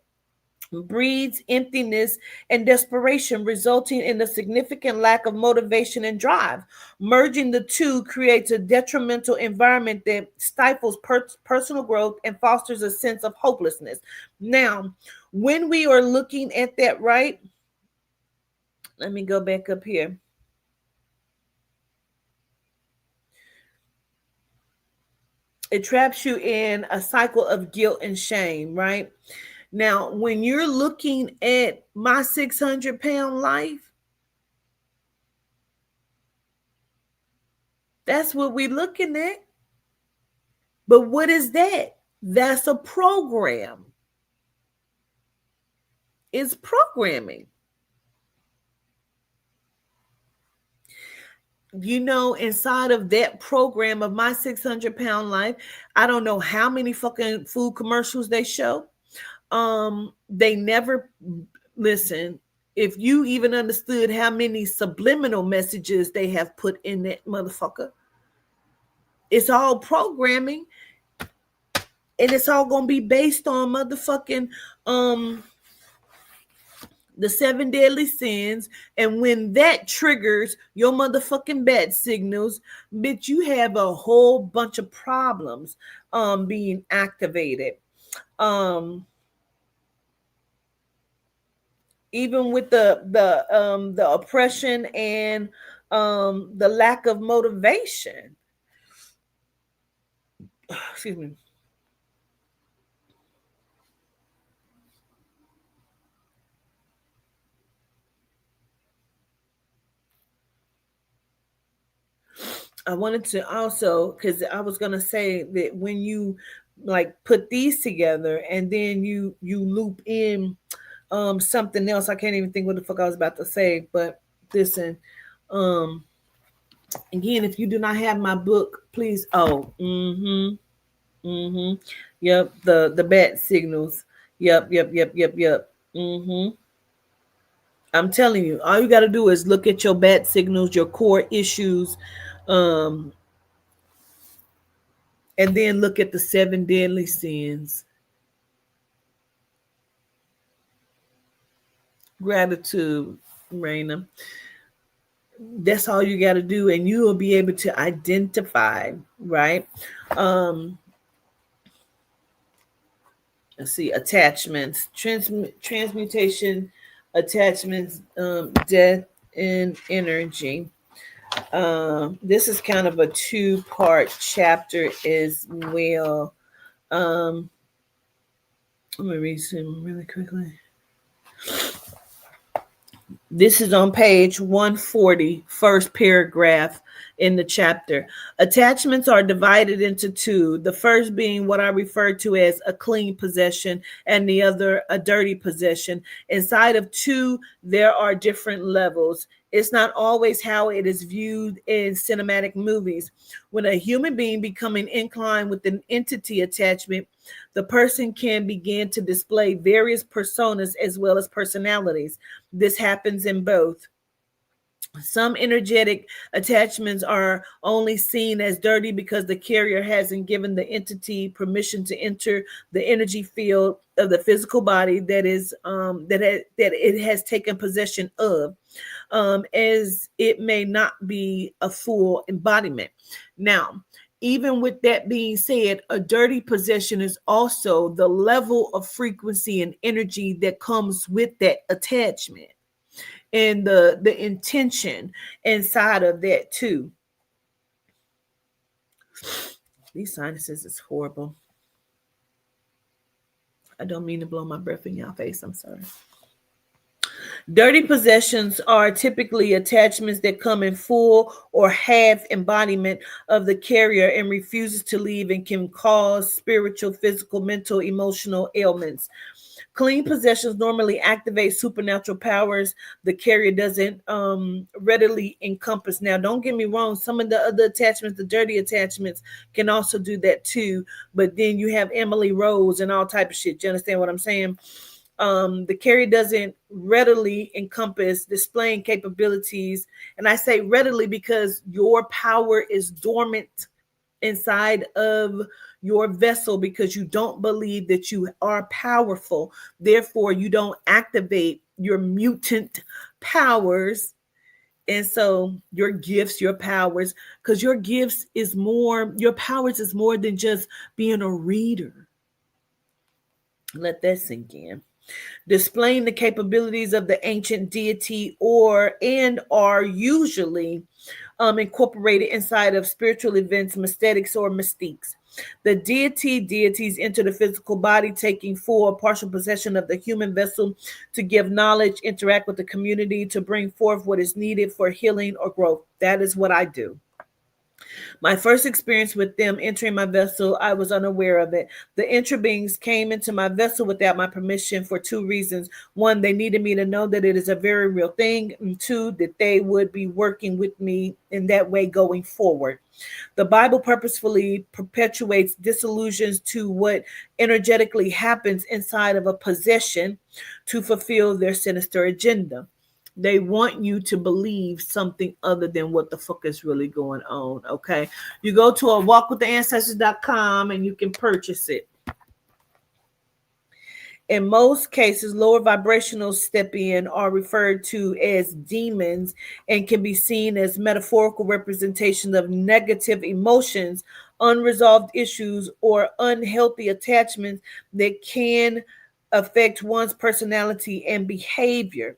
breeds emptiness and desperation, resulting in a significant lack of motivation and drive. Merging the two creates a detrimental environment that stifles personal growth and fosters a sense of hopelessness. Now, when we are looking at that, right? Let me go back up here. It traps you in a cycle of guilt and shame, right? Now, when you're looking at my 600-pound life, that's what we're looking at. But what is that? That's a program. It's programming. You know, inside of that program of my 600-pound life, I don't know how many fucking food commercials they show. They never listen. If you even understood how many subliminal messages they have put in that motherfucker, it's all programming, and it's all gonna be based on motherfucking the 7 deadly sins. And when that triggers your motherfucking bat signals, bitch, you have a whole bunch of problems being activated. Even with the oppression and the lack of motivation. Excuse me. I wanted to also, because I was gonna say that when you like put these together and then you loop in something else, I can't even think what the fuck I was about to say, but listen, again, if you do not have my book, please. Yep, the bat signals. Yep. I'm telling you, all you got to do is look at your bat signals, your core issues, and then look at the 7 deadly sins. Gratitude, Raina. That's all you got to do, and you will be able to identify, right? let's see, attachments, transmutation, attachments, death and energy. This is kind of a two-part chapter as well. Let me read some really quickly. This is on page 140, first paragraph in the chapter. Attachments are divided into two, the first being what I refer to as a clean possession and the other a dirty possession. Inside of two, there are different levels. It's not always how it is viewed in cinematic movies. When a human being becoming inclined with an entity attachment, the person can begin to display various personas as well as personalities. This happens in both. Some energetic attachments are only seen as dirty because the carrier hasn't given the entity permission to enter the energy field of the physical body that it has taken possession of, as it may not be a full embodiment. Now, even with that being said, a dirty possession is also the level of frequency and energy that comes with that attachment and the intention inside of that too. These sinuses is horrible. I don't mean to blow my breath in your face. I'm sorry. Dirty possessions are typically attachments that come in full or half embodiment of the carrier and refuses to leave and can cause spiritual, physical, mental, emotional ailments. Clean possessions normally activate supernatural powers the carrier doesn't readily encompass. Now, don't get me wrong. Some of the other attachments, the dirty attachments, can also do that too. But then you have Emily Rose and all type of shit. You understand what I'm saying? The carrier doesn't readily encompass displaying capabilities. And I say readily because your power is dormant inside of your vessel because you don't believe that you are powerful. Therefore, you don't activate your mutant powers. And so your gifts, your powers, because your gifts is more, your powers is more than just being a reader. Let that sink in. Displaying the capabilities of the ancient deity are usually incorporated inside of spiritual events, mysterics, or mystiques. The deities enter the physical body, taking full or partial possession of the human vessel to give knowledge, interact with the community, to bring forth what is needed for healing or growth. That is what I do. My first experience with them entering my vessel, I was unaware of it. The entry beings came into my vessel without my permission for two reasons. One, they needed me to know that it is a very real thing. And two, that they would be working with me in that way going forward. The Bible purposefully perpetuates disillusions to what energetically happens inside of a possession to fulfill their sinister agenda. They want you to believe something other than what the fuck is really going on, okay? You go to a walkwithancestors.com and you can purchase it. In most cases, lower vibrational step-in are referred to as demons and can be seen as metaphorical representations of negative emotions, unresolved issues, or unhealthy attachments that can affect one's personality and behavior.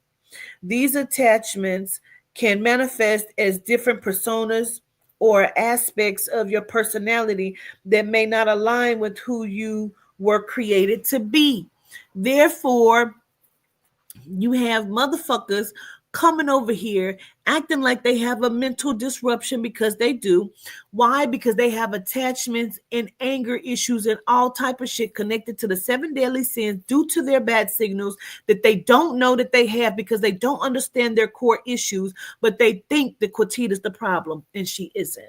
These attachments can manifest as different personas or aspects of your personality that may not align with who you were created to be. Therefore, you have motherfuckers coming over here acting like they have a mental disruption because they do. Why? Because they have attachments and anger issues and all type of shit connected to the 7 deadly sins due to their bad signals that they don't know that they have because they don't understand their core issues, but they think that Quatita's the problem and she isn't.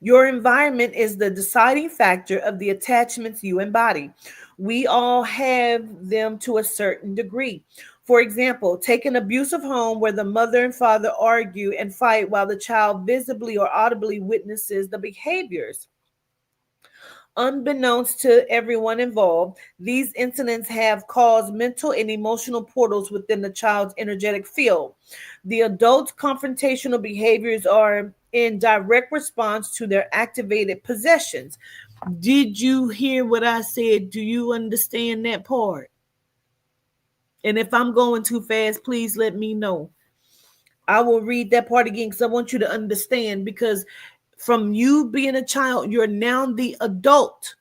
Your environment is the deciding factor of the attachments you embody. We all have them to a certain degree. For example, take an abusive home where the mother and father argue and fight while the child visibly or audibly witnesses the behaviors. Unbeknownst to everyone involved, these incidents have caused mental and emotional portals within the child's energetic field. The adult's confrontational behaviors are in direct response to their activated possessions. Did you hear what I said? Do you understand that part? And if I'm going too fast, please let me know. I will read that part again because I want you to understand, because from you being a child, you're now the adult.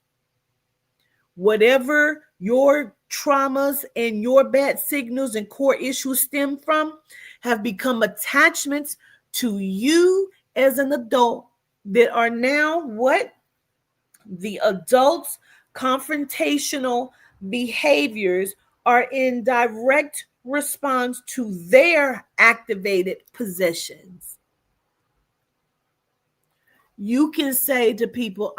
Whatever your traumas and your bad signals and core issues stem from have become attachments to you as an adult that are now what? The adult's confrontational behaviors are in direct response to their activated possessions. You can say to people,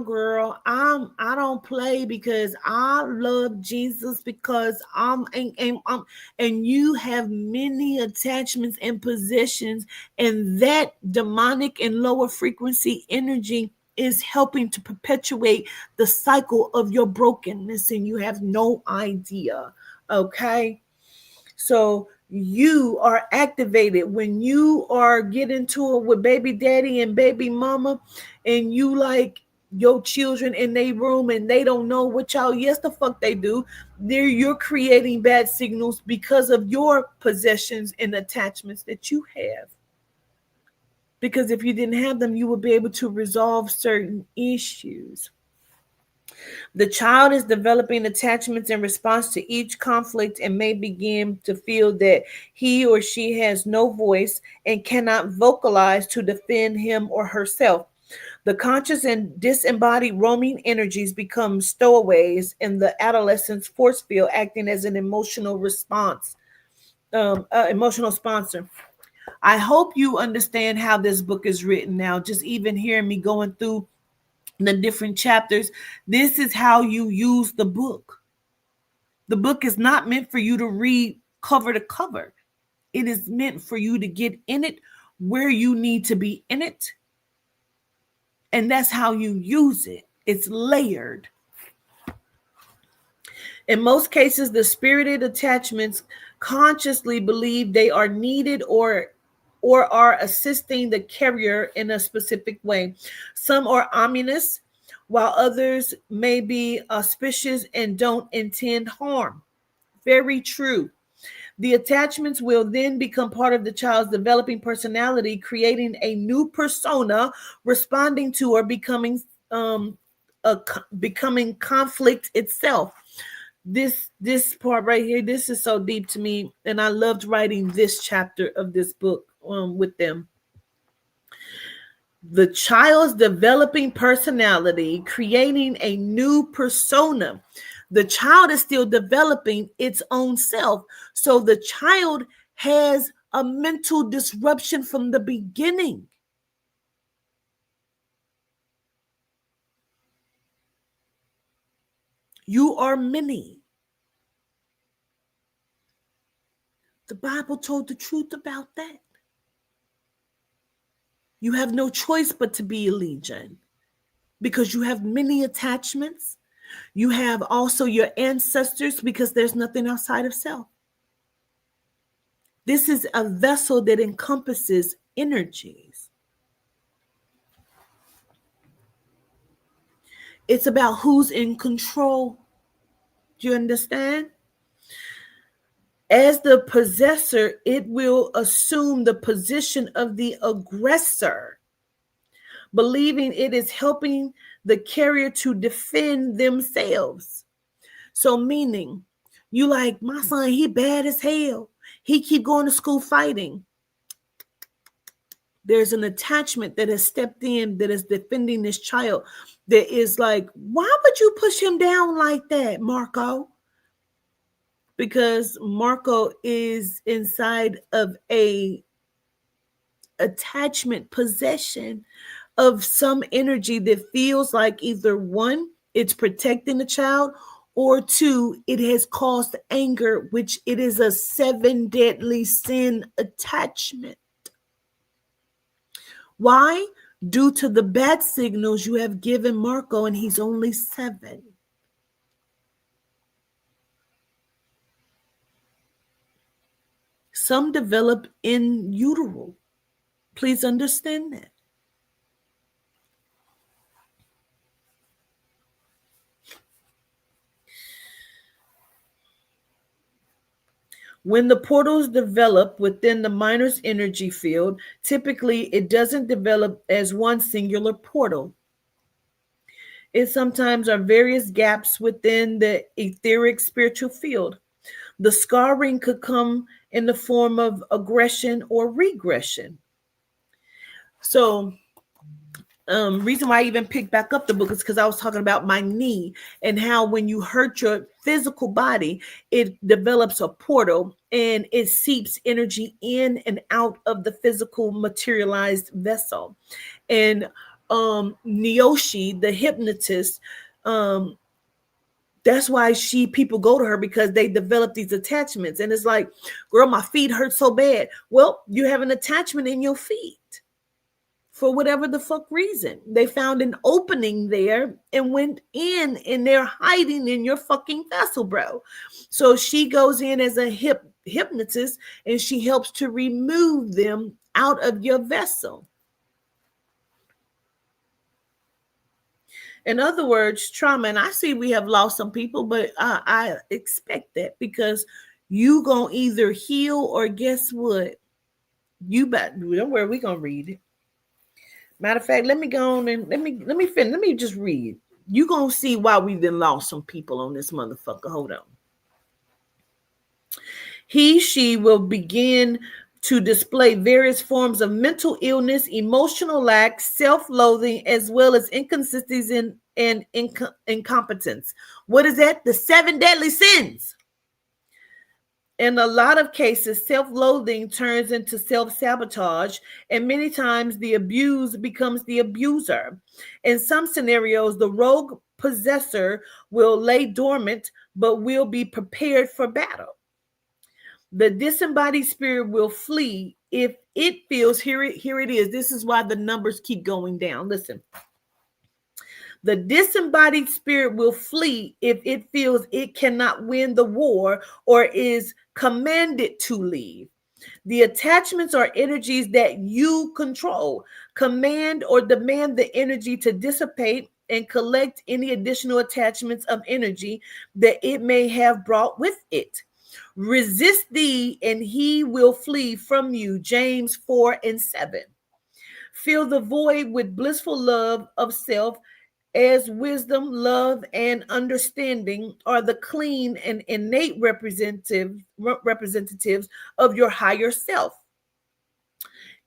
girl, I don't play because I love Jesus, because and you have many attachments and possessions, and that demonic and lower frequency energy is helping to perpetuate the cycle of your brokenness, and you have no idea. Okay, so you are activated when you are getting to it with baby daddy and baby mama, and you like your children in their room and they don't know what y'all, yes the fuck they do. You're creating bad signals because of your possessions and attachments that you have. Because if you didn't have them, you would be able to resolve certain issues. The child is developing attachments in response to each conflict and may begin to feel that he or she has no voice and cannot vocalize to defend him or herself. The conscious and disembodied roaming energies become stowaways in the adolescent's force field, acting as an emotional response, emotional sponsor. I hope you understand how this book is written now. Just even hearing me going through the different chapters, this is how you use the book. The book is not meant for you to read cover to cover. It is meant for you to get in it where you need to be in it. And that's how you use it. It's layered. In most cases, the spirited attachments consciously believe they are needed or are assisting the carrier in a specific way. Some are ominous, while others may be auspicious and don't intend harm. Very true. The attachments will then become part of the child's developing personality, creating a new persona, responding to or becoming conflict itself. This part right here, this is so deep to me, and I loved writing this chapter of this book with them. The child's developing personality, creating a new persona. The child is still developing its own self. So the child has a mental disruption from the beginning. You are many. The Bible told the truth about that. You have no choice but to be a legion because you have many attachments. You have also your ancestors, because there's nothing outside of self. This is a vessel that encompasses energies. It's about who's in control. Do you understand? As the possessor, it will assume the position of the aggressor, believing it is helping the carrier to defend themselves. So meaning, you like, my son, he bad as hell. He keep going to school fighting. There's an attachment that has stepped in that is defending this child, that is like, why would you push him down like that, Marco? Because Marco is inside of a attachment possession of some energy that feels like either one, it's protecting the child, or two, it has caused anger, which it is a 7 deadly sin attachment. Why? due to the bat signals you have given Marco, and he's only 7. Some develop in utero. Please understand that. When the portals develop within the minor's energy field, typically it doesn't develop as one singular portal. It sometimes are various gaps within the etheric spiritual field. The scarring could come in the form of aggression or regression. So, reason why I even picked back up the book is because I was talking about my knee and how when you hurt your physical body, it develops a portal and it seeps energy in and out of the physical materialized vessel. And Neoshi, the hypnotist, that's why people go to her, because they develop these attachments. And it's like, girl, my feet hurt so bad. Well, you have an attachment in your feet. For whatever the fuck reason, they found an opening there and went in, and they're hiding in your fucking vessel, bro. So she goes in as a hypnotist, and she helps to remove them out of your vessel. In other words, trauma, and I see we have lost some people, but I expect that, because you gonna either heal or guess what? Don't worry, we gonna read it. Matter of fact, let me go on and let me just read. You gonna see why we've been lost some people on this motherfucker. Hold on. She will begin to display various forms of mental illness, emotional lack, self-loathing, as well as inconsistencies and incompetence. What is that? The 7 deadly sins. In a lot of cases, self-loathing turns into self-sabotage, and many times the abused becomes the abuser. In some scenarios, the rogue possessor will lay dormant, but will be prepared for battle. The disembodied spirit will flee if it feels, here it is. This is why the numbers keep going down. Listen. The disembodied spirit will flee if it feels it cannot win the war or is commanded to leave. The attachments are energies that you control. Command or demand the energy to dissipate and collect any additional attachments of energy that it may have brought with it. Resist thee, and he will flee from you. James 4:7. Fill the void with blissful love of self, as wisdom, love, and understanding are the clean and innate representatives of your higher self.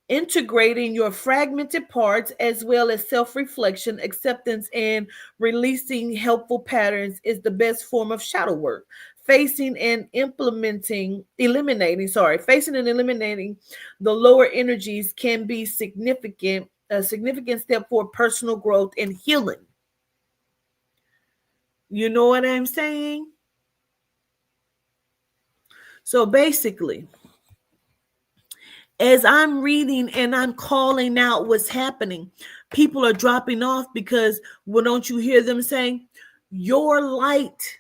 Integrating your fragmented parts, as well as self-reflection, acceptance, and releasing helpful patterns is the best form of shadow work. Facing and eliminating the lower energies can be a significant step for personal growth and healing. You know what I'm saying? So basically, as I'm reading and I'm calling out what's happening, people are dropping off because, well, don't you hear them saying, your light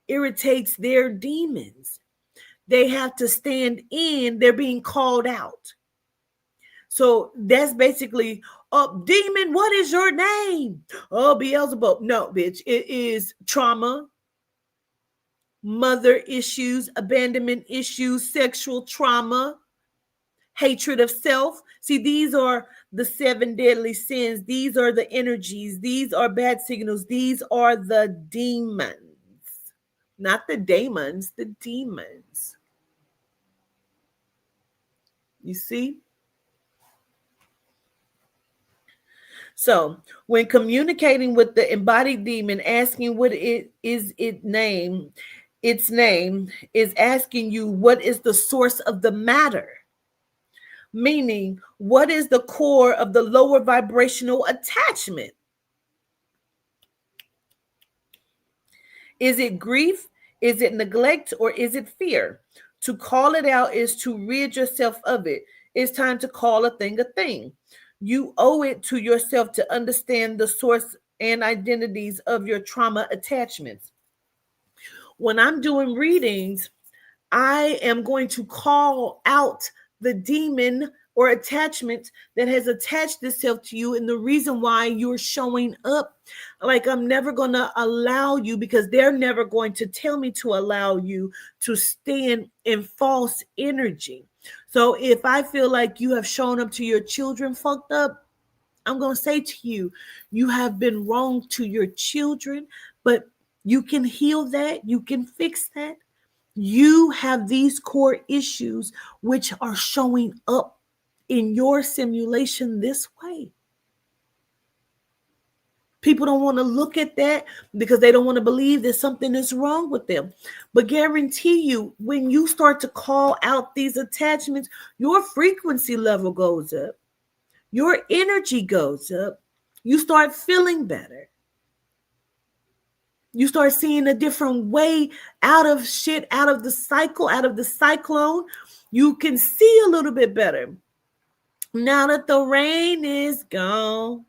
irritates their demons. They have to stand in, they're being called out. So that's basically, demon, what is your name? Oh, Beelzebub. No, bitch. It is trauma, mother issues, abandonment issues, sexual trauma, hatred of self. See, these are the 7 deadly sins. These are the energies. These are bad signals. These are the demons. Not the daemons, the demons. You see? So when communicating with the embodied demon, asking what its name is asking you what is the source of the matter. Meaning, what is the core of the lower vibrational attachment? Is it grief? Is it neglect? Or is it fear? To call it out is to rid yourself of it. It's time to call a thing a thing. You owe it to yourself to understand the source and identities of your trauma attachments. When I'm doing readings, I am going to call out the demon or attachment that has attached itself to you and the reason why you're showing up. Like, I'm never going to allow you, because they're never going to tell me to allow you to stand in false energy. So if I feel like you have shown up to your children fucked up, I'm going to say to you, you have been wrong to your children, but you can heal that. You can fix that. You have these core issues which are showing up in your simulation this way. People don't want to look at that because they don't want to believe that something is wrong with them. But guarantee you, when you start to call out these attachments, your frequency level goes up. Your energy goes up. You start feeling better. You start seeing a different way out of shit, out of the cycle, out of the cyclone. You can see a little bit better. Now that the rain is gone.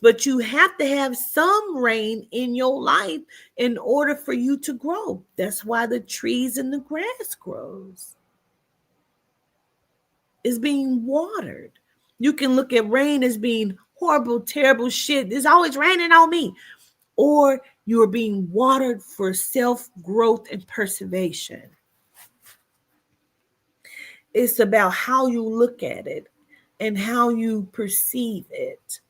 But you have to have some rain in your life in order for you to grow. That's why the trees and the grass grows. It's being watered. You can look at rain as being horrible, terrible shit. It's always raining on me. Or you are being watered for self-growth and preservation. It's about how you look at it and how you perceive it.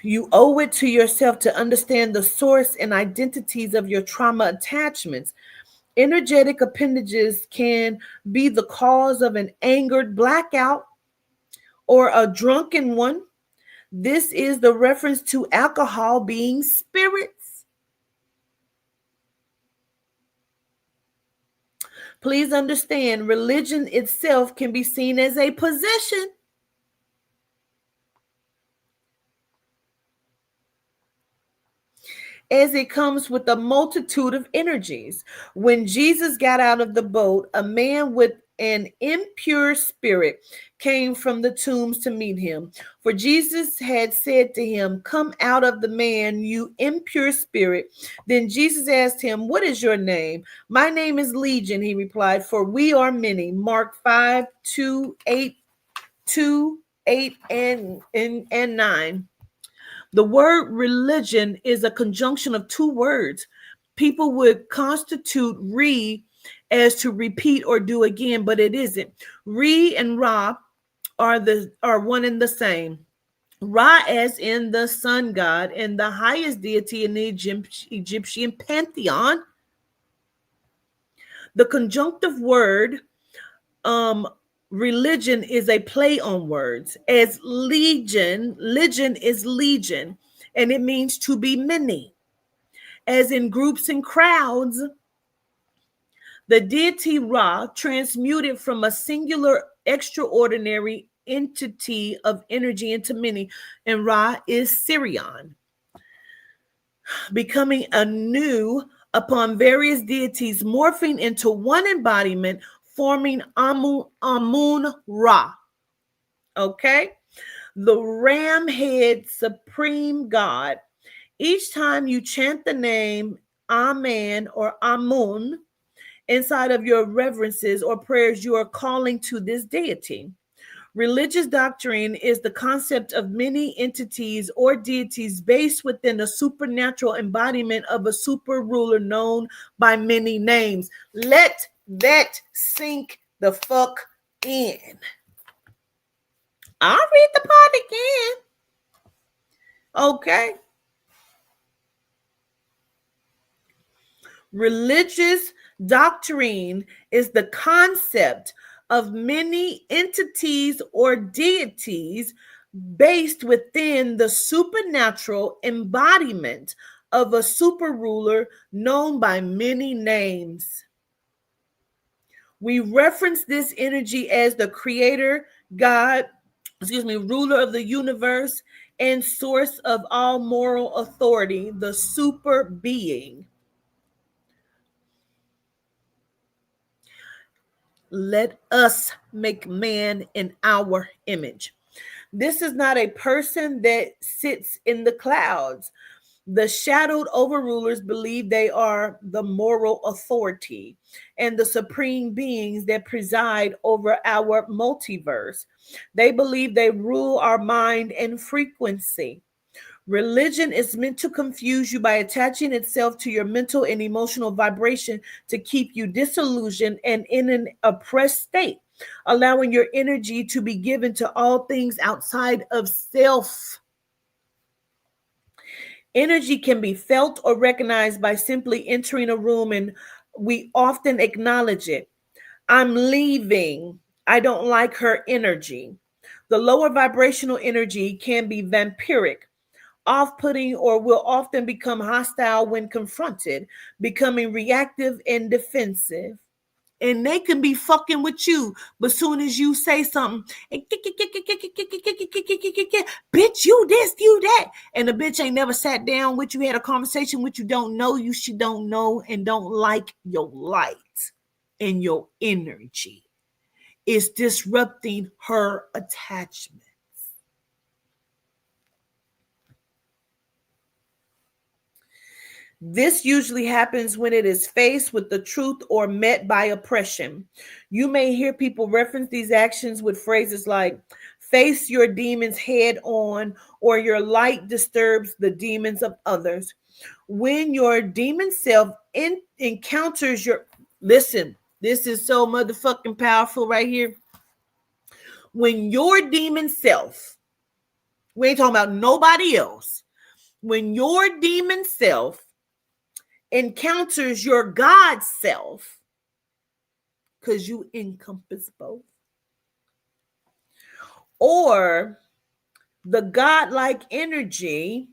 You owe it to yourself to understand the source and identities of your trauma attachments. Energetic appendages can be the cause of an angered blackout or a drunken one. This is the reference to alcohol being spirits. Please understand, religion itself can be seen as a possession. As it comes with a multitude of energies. When Jesus got out of the boat, a man with an impure spirit came from the tombs to meet him. For Jesus had said to him, "Come out of the man, you impure spirit." Then Jesus asked him, "What is your name?" "My name is Legion," he replied, "for we are many." Mark 5:2, 8 and 9. The word religion is a conjunction of two words. People would constitute re as to repeat or do again, but it isn't. Re and Ra are one and the same. Ra as in the sun god and the highest deity in the Egyptian pantheon. The conjunctive word religion is a play on words, as legion is legion, and it means to be many. As in groups and crowds, the deity Ra transmuted from a singular extraordinary entity of energy into many, and Ra is Sirion, becoming anew upon various deities, morphing into one embodiment, forming Amun Ra. Okay? The ram head supreme God. Each time you chant the name Amen or Amun inside of your reverences or prayers, you are calling to this deity. Religious doctrine is the concept of many entities or deities based within a supernatural embodiment of a super ruler known by many names. Let that sink the fuck in. I'll read the part again. Okay. Religious doctrine is the concept of many entities or deities based within the supernatural embodiment of a super ruler known by many names. We reference this energy as the creator, God, ruler of the universe, and source of all moral authority, the super being. Let us make man in our image. This is not a person that sits in the clouds. The shadowed overrulers believe they are the moral authority and the supreme beings that preside over our multiverse. They believe they rule our mind and frequency. Religion is meant to confuse you by attaching itself to your mental and emotional vibration to keep you disillusioned and in an oppressed state, allowing your energy to be given to all things outside of self. Energy can be felt or recognized by simply entering a room, and we often acknowledge it. I'm leaving. I don't like her energy. The lower vibrational energy can be vampiric, off-putting, or will often become hostile when confronted, becoming reactive and defensive. And they can be fucking with you, but soon as you say something, bitch, you this, you that, and the bitch ain't never sat down with you, had a conversation with you, don't know you, she don't know and don't like your light and your energy. It's disrupting her attachment. This usually happens when it is faced with the truth or met by oppression. You may hear people reference these actions with phrases like, face your demons head on, or your light disturbs the demons of others. When your demon self encounters your, listen, this is so motherfucking powerful right here. When your demon self, we ain't talking about nobody else. When your demon self encounters your God self, because you encompass both, or the godlike energy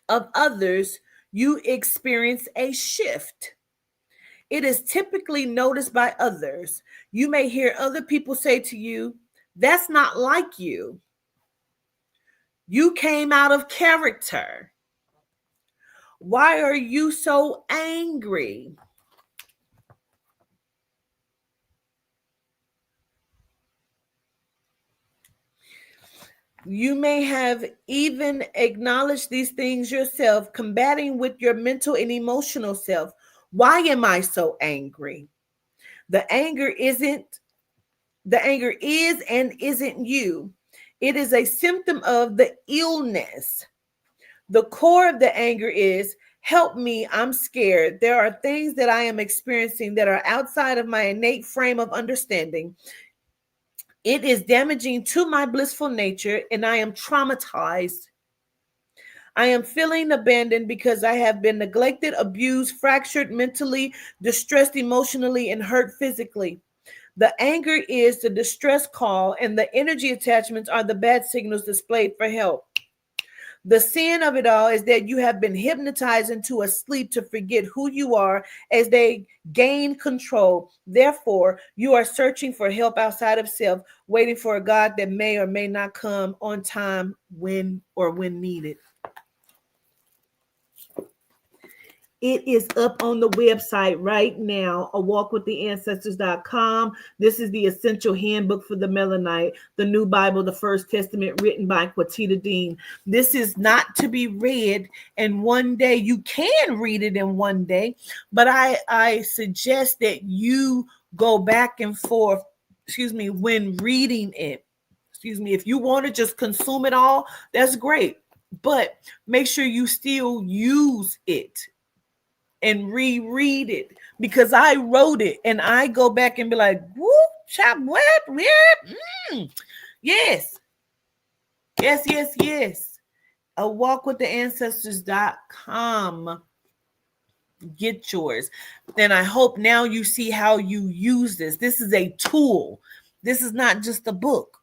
of others, you experience a shift. It is typically noticed by others. You may hear other people say to you, that's not like you. You came out of character. Why are you so angry? You may have even acknowledged these things yourself, combating with your mental and emotional self. Why am I so angry? The anger is and isn't you. It is a symptom of the illness. The core of the anger is, help me, I'm scared. There are things that I am experiencing that are outside of my innate frame of understanding. It is damaging to my blissful nature, and I am traumatized. I am feeling abandoned because I have been neglected, abused, fractured mentally, distressed emotionally, and hurt physically. The anger is the distress call, and the energy attachments are the bad signals displayed for help. The sin of it all is that you have been hypnotized into a sleep to forget who you are as they gain control. Therefore, you are searching for help outside of self, waiting for a God that may or may not come on time when needed. It is up on the website right now, awalkwiththeancestors.com. This is the Essential Handbook for the Melanite, the New Bible, the First Testament, written by Quatita Dean. This is not to be read in one day. You can read it in one day, but I suggest that you go back and forth, when reading it. If you want to just consume it all, that's great. But make sure you still use it and reread it, because I wrote it and I go back and be like, whoop, chop, what? Yes. awalkwiththeancestors.com. Get yours. And I hope now you see how you use this. This is a tool. This is not just a book.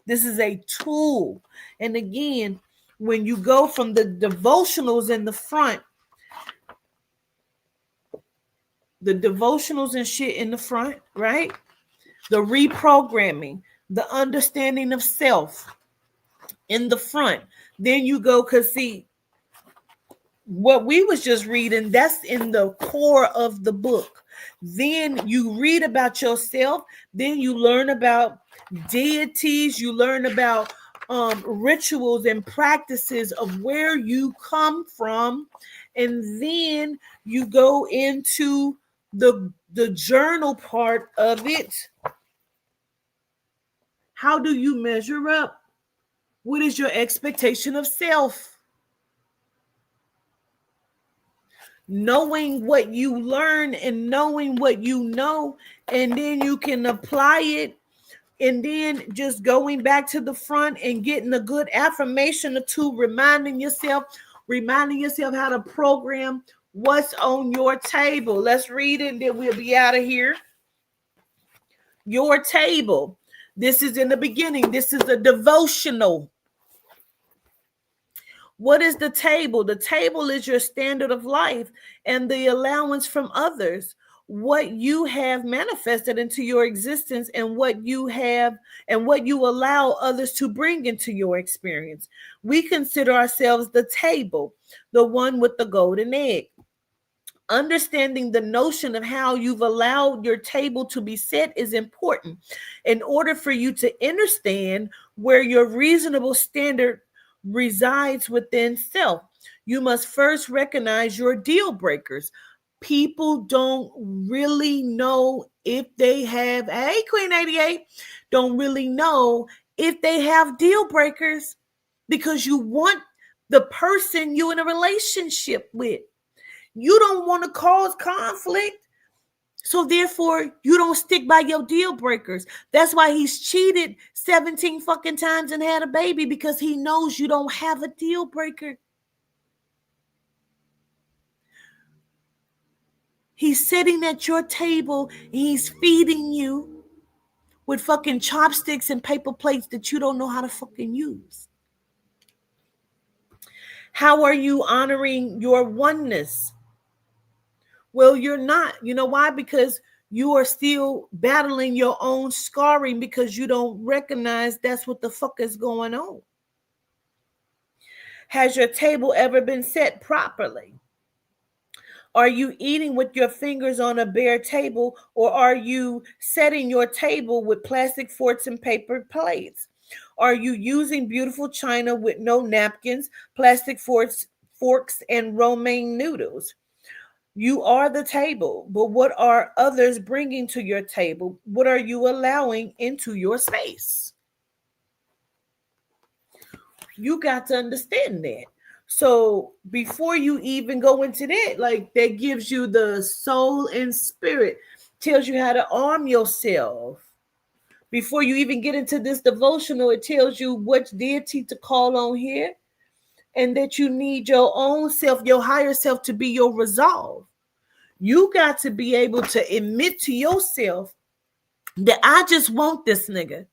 This is a tool. And again, when you go from the devotionals in the front, the devotionals and shit in the front, right? The reprogramming, the understanding of self in the front. Then you go, because see, what we was just reading, that's in the core of the book. Then you read about yourself. Then you learn about deities. You learn about rituals and practices of where you come from. And then you go into the journal part of it. How do you measure up? What is your expectation of self? Knowing what you learn and knowing what you know, and then you can apply it. And then just going back to the front and getting a good affirmation or two, reminding yourself how to program what's on your table. Let's read it and then we'll be out of here. Your table. This is in the beginning. This is a devotional. What is the table? The table is your standard of life and the allowance from others. What you have manifested into your existence and what you have and what you allow others to bring into your experience. We consider ourselves the table, the one with the golden egg. Understanding the notion of how you've allowed your table to be set is important in order for you to understand where your reasonable standard resides within self. You must first recognize your deal breakers. People don't really know if they have, hey, Queen 88, don't really know if they have deal breakers because you want the person you're in a relationship with. You don't want to cause conflict. So therefore, you don't stick by your deal breakers. That's why he's cheated 17 fucking times and had a baby, because he knows you don't have a deal breaker. He's sitting at your table and he's feeding you with fucking chopsticks and paper plates that you don't know how to fucking use. How are you honoring your oneness? Well, you're not. You know why? Because you are still battling your own scarring because you don't recognize that's what the fuck is going on. Has your table ever been set properly? Are you eating with your fingers on a bare table, or are you setting your table with plastic forks and paper plates? Are you using beautiful china with no napkins, plastic forks, and romaine noodles? You are the table, but what are others bringing to your table? What are you allowing into your space? You got to understand that. So before you even go into that, like that gives you the soul and spirit, tells you how to arm yourself. Before you even get into this devotional, it tells you which deity to call on here, and that you need your own self, your higher self, to be your resolve. You got to be able to admit to yourself that I just want this nigga.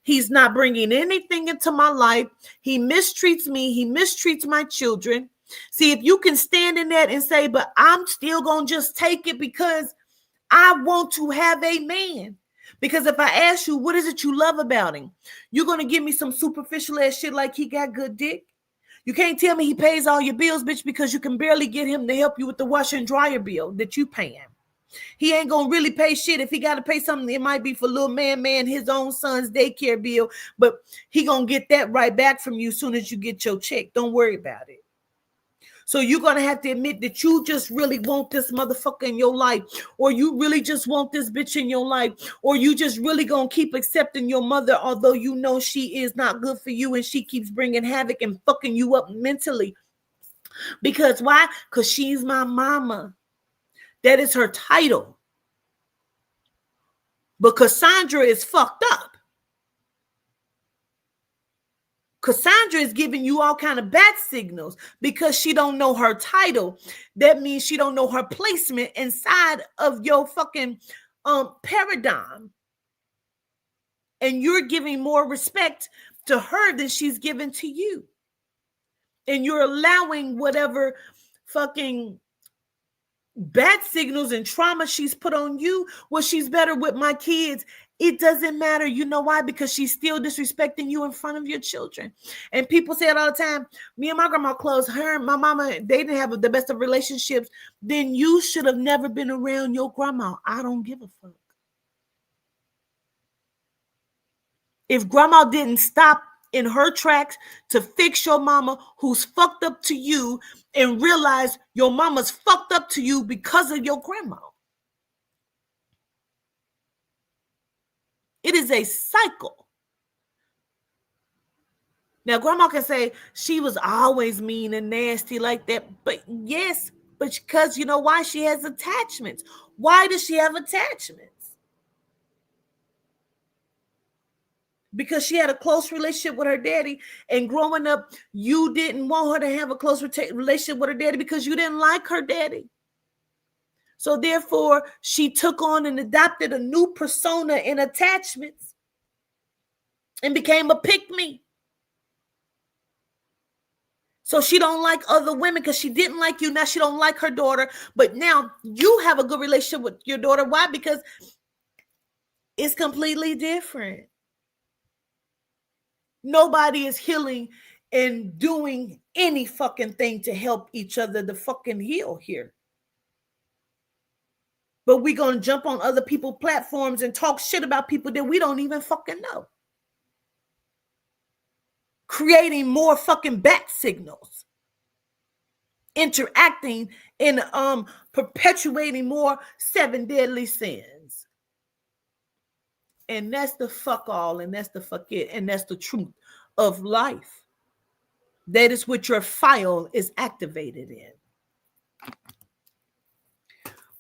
He's not bringing anything into my life. He mistreats me. He mistreats my children. See, if you can stand in that and say, but I'm still going to just take it because I want to have a man. Because if I ask you, what is it you love about him? You're going to give me some superficial ass shit like he got good dick. You can't tell me he pays all your bills, bitch, because you can barely get him to help you with the washer and dryer bill that you paying. He ain't gonna really pay shit. If he got to pay something, it might be for little man, his own son's daycare bill, but he gonna get that right back from you as soon as you get your check. Don't worry about it. So you're gonna have to admit that you just really want this motherfucker in your life, or you really just want this bitch in your life, or you just really gonna keep accepting your mother, although you know she is not good for you and she keeps bringing havoc and fucking you up mentally. Because why? Because she's my mama. That is her title. But Cassandra is fucked up. Cassandra is giving you all kind of bat signals because she don't know her title. That means she don't know her placement inside of your fucking paradigm. And you're giving more respect to her than she's given to you. And you're allowing whatever fucking bad signals and trauma she's put on you. Well, she's better with my kids It doesn't matter. You know why? Because she's still disrespecting you in front of your children. And people say it all the time. Me and my grandma close. Her and my mama, they didn't have the best of relationships. Then you should have never been around your grandma. I don't give a fuck. If grandma didn't stop in her tracks to fix your mama who's fucked up to you and realize your mama's fucked up to you because of your grandma. It is a cycle. Now, grandma can say she was always mean and nasty like that. But yes, but because you know why? She has attachments. Why does she have attachments? Because she had a close relationship with her daddy. And growing up, you didn't want her to have a close relationship with her daddy because you didn't like her daddy. So therefore, she took on and adopted a new persona in attachments and became a pick-me. So she don't like other women because she didn't like you. Now she don't like her daughter. But now you have a good relationship with your daughter. Why? Because it's completely different. Nobody is healing and doing any fucking thing to help each other to fucking heal here. But we're going to jump on other people's platforms and talk shit about people that we don't even fucking know. Creating more fucking bat signals. Interacting and perpetuating more 7 deadly sins. And that's the fuck all, and that's the fuck it, and that's the truth of life. That is what your file is activated in.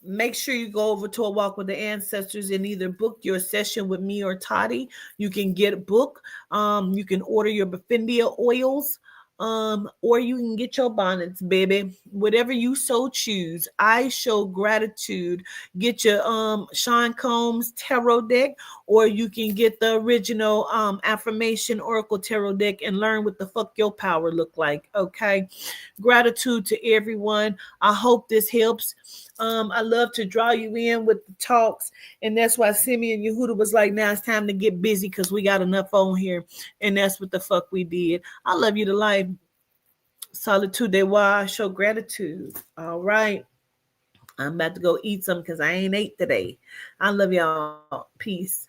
Make sure you go over to A Walk with the Ancestors and either book your session with me or Toddy. You can get a book. You can order your Beffindia oils. Or you can get your bonnets, baby. Whatever you so choose. I show gratitude. Get your Sean Combs tarot deck, or you can get the original affirmation oracle tarot deck and learn what the fuck your power look like. Okay. Gratitude to everyone. I hope this helps. I love to draw you in with the talks, and that's why Simeon Yehuda was like, now it's time to get busy because we got enough on here, and that's what the fuck we did. I love you to life. Solitude de wa, show gratitude. All right. I'm about to go eat some because I ain't ate today. I love y'all. Peace.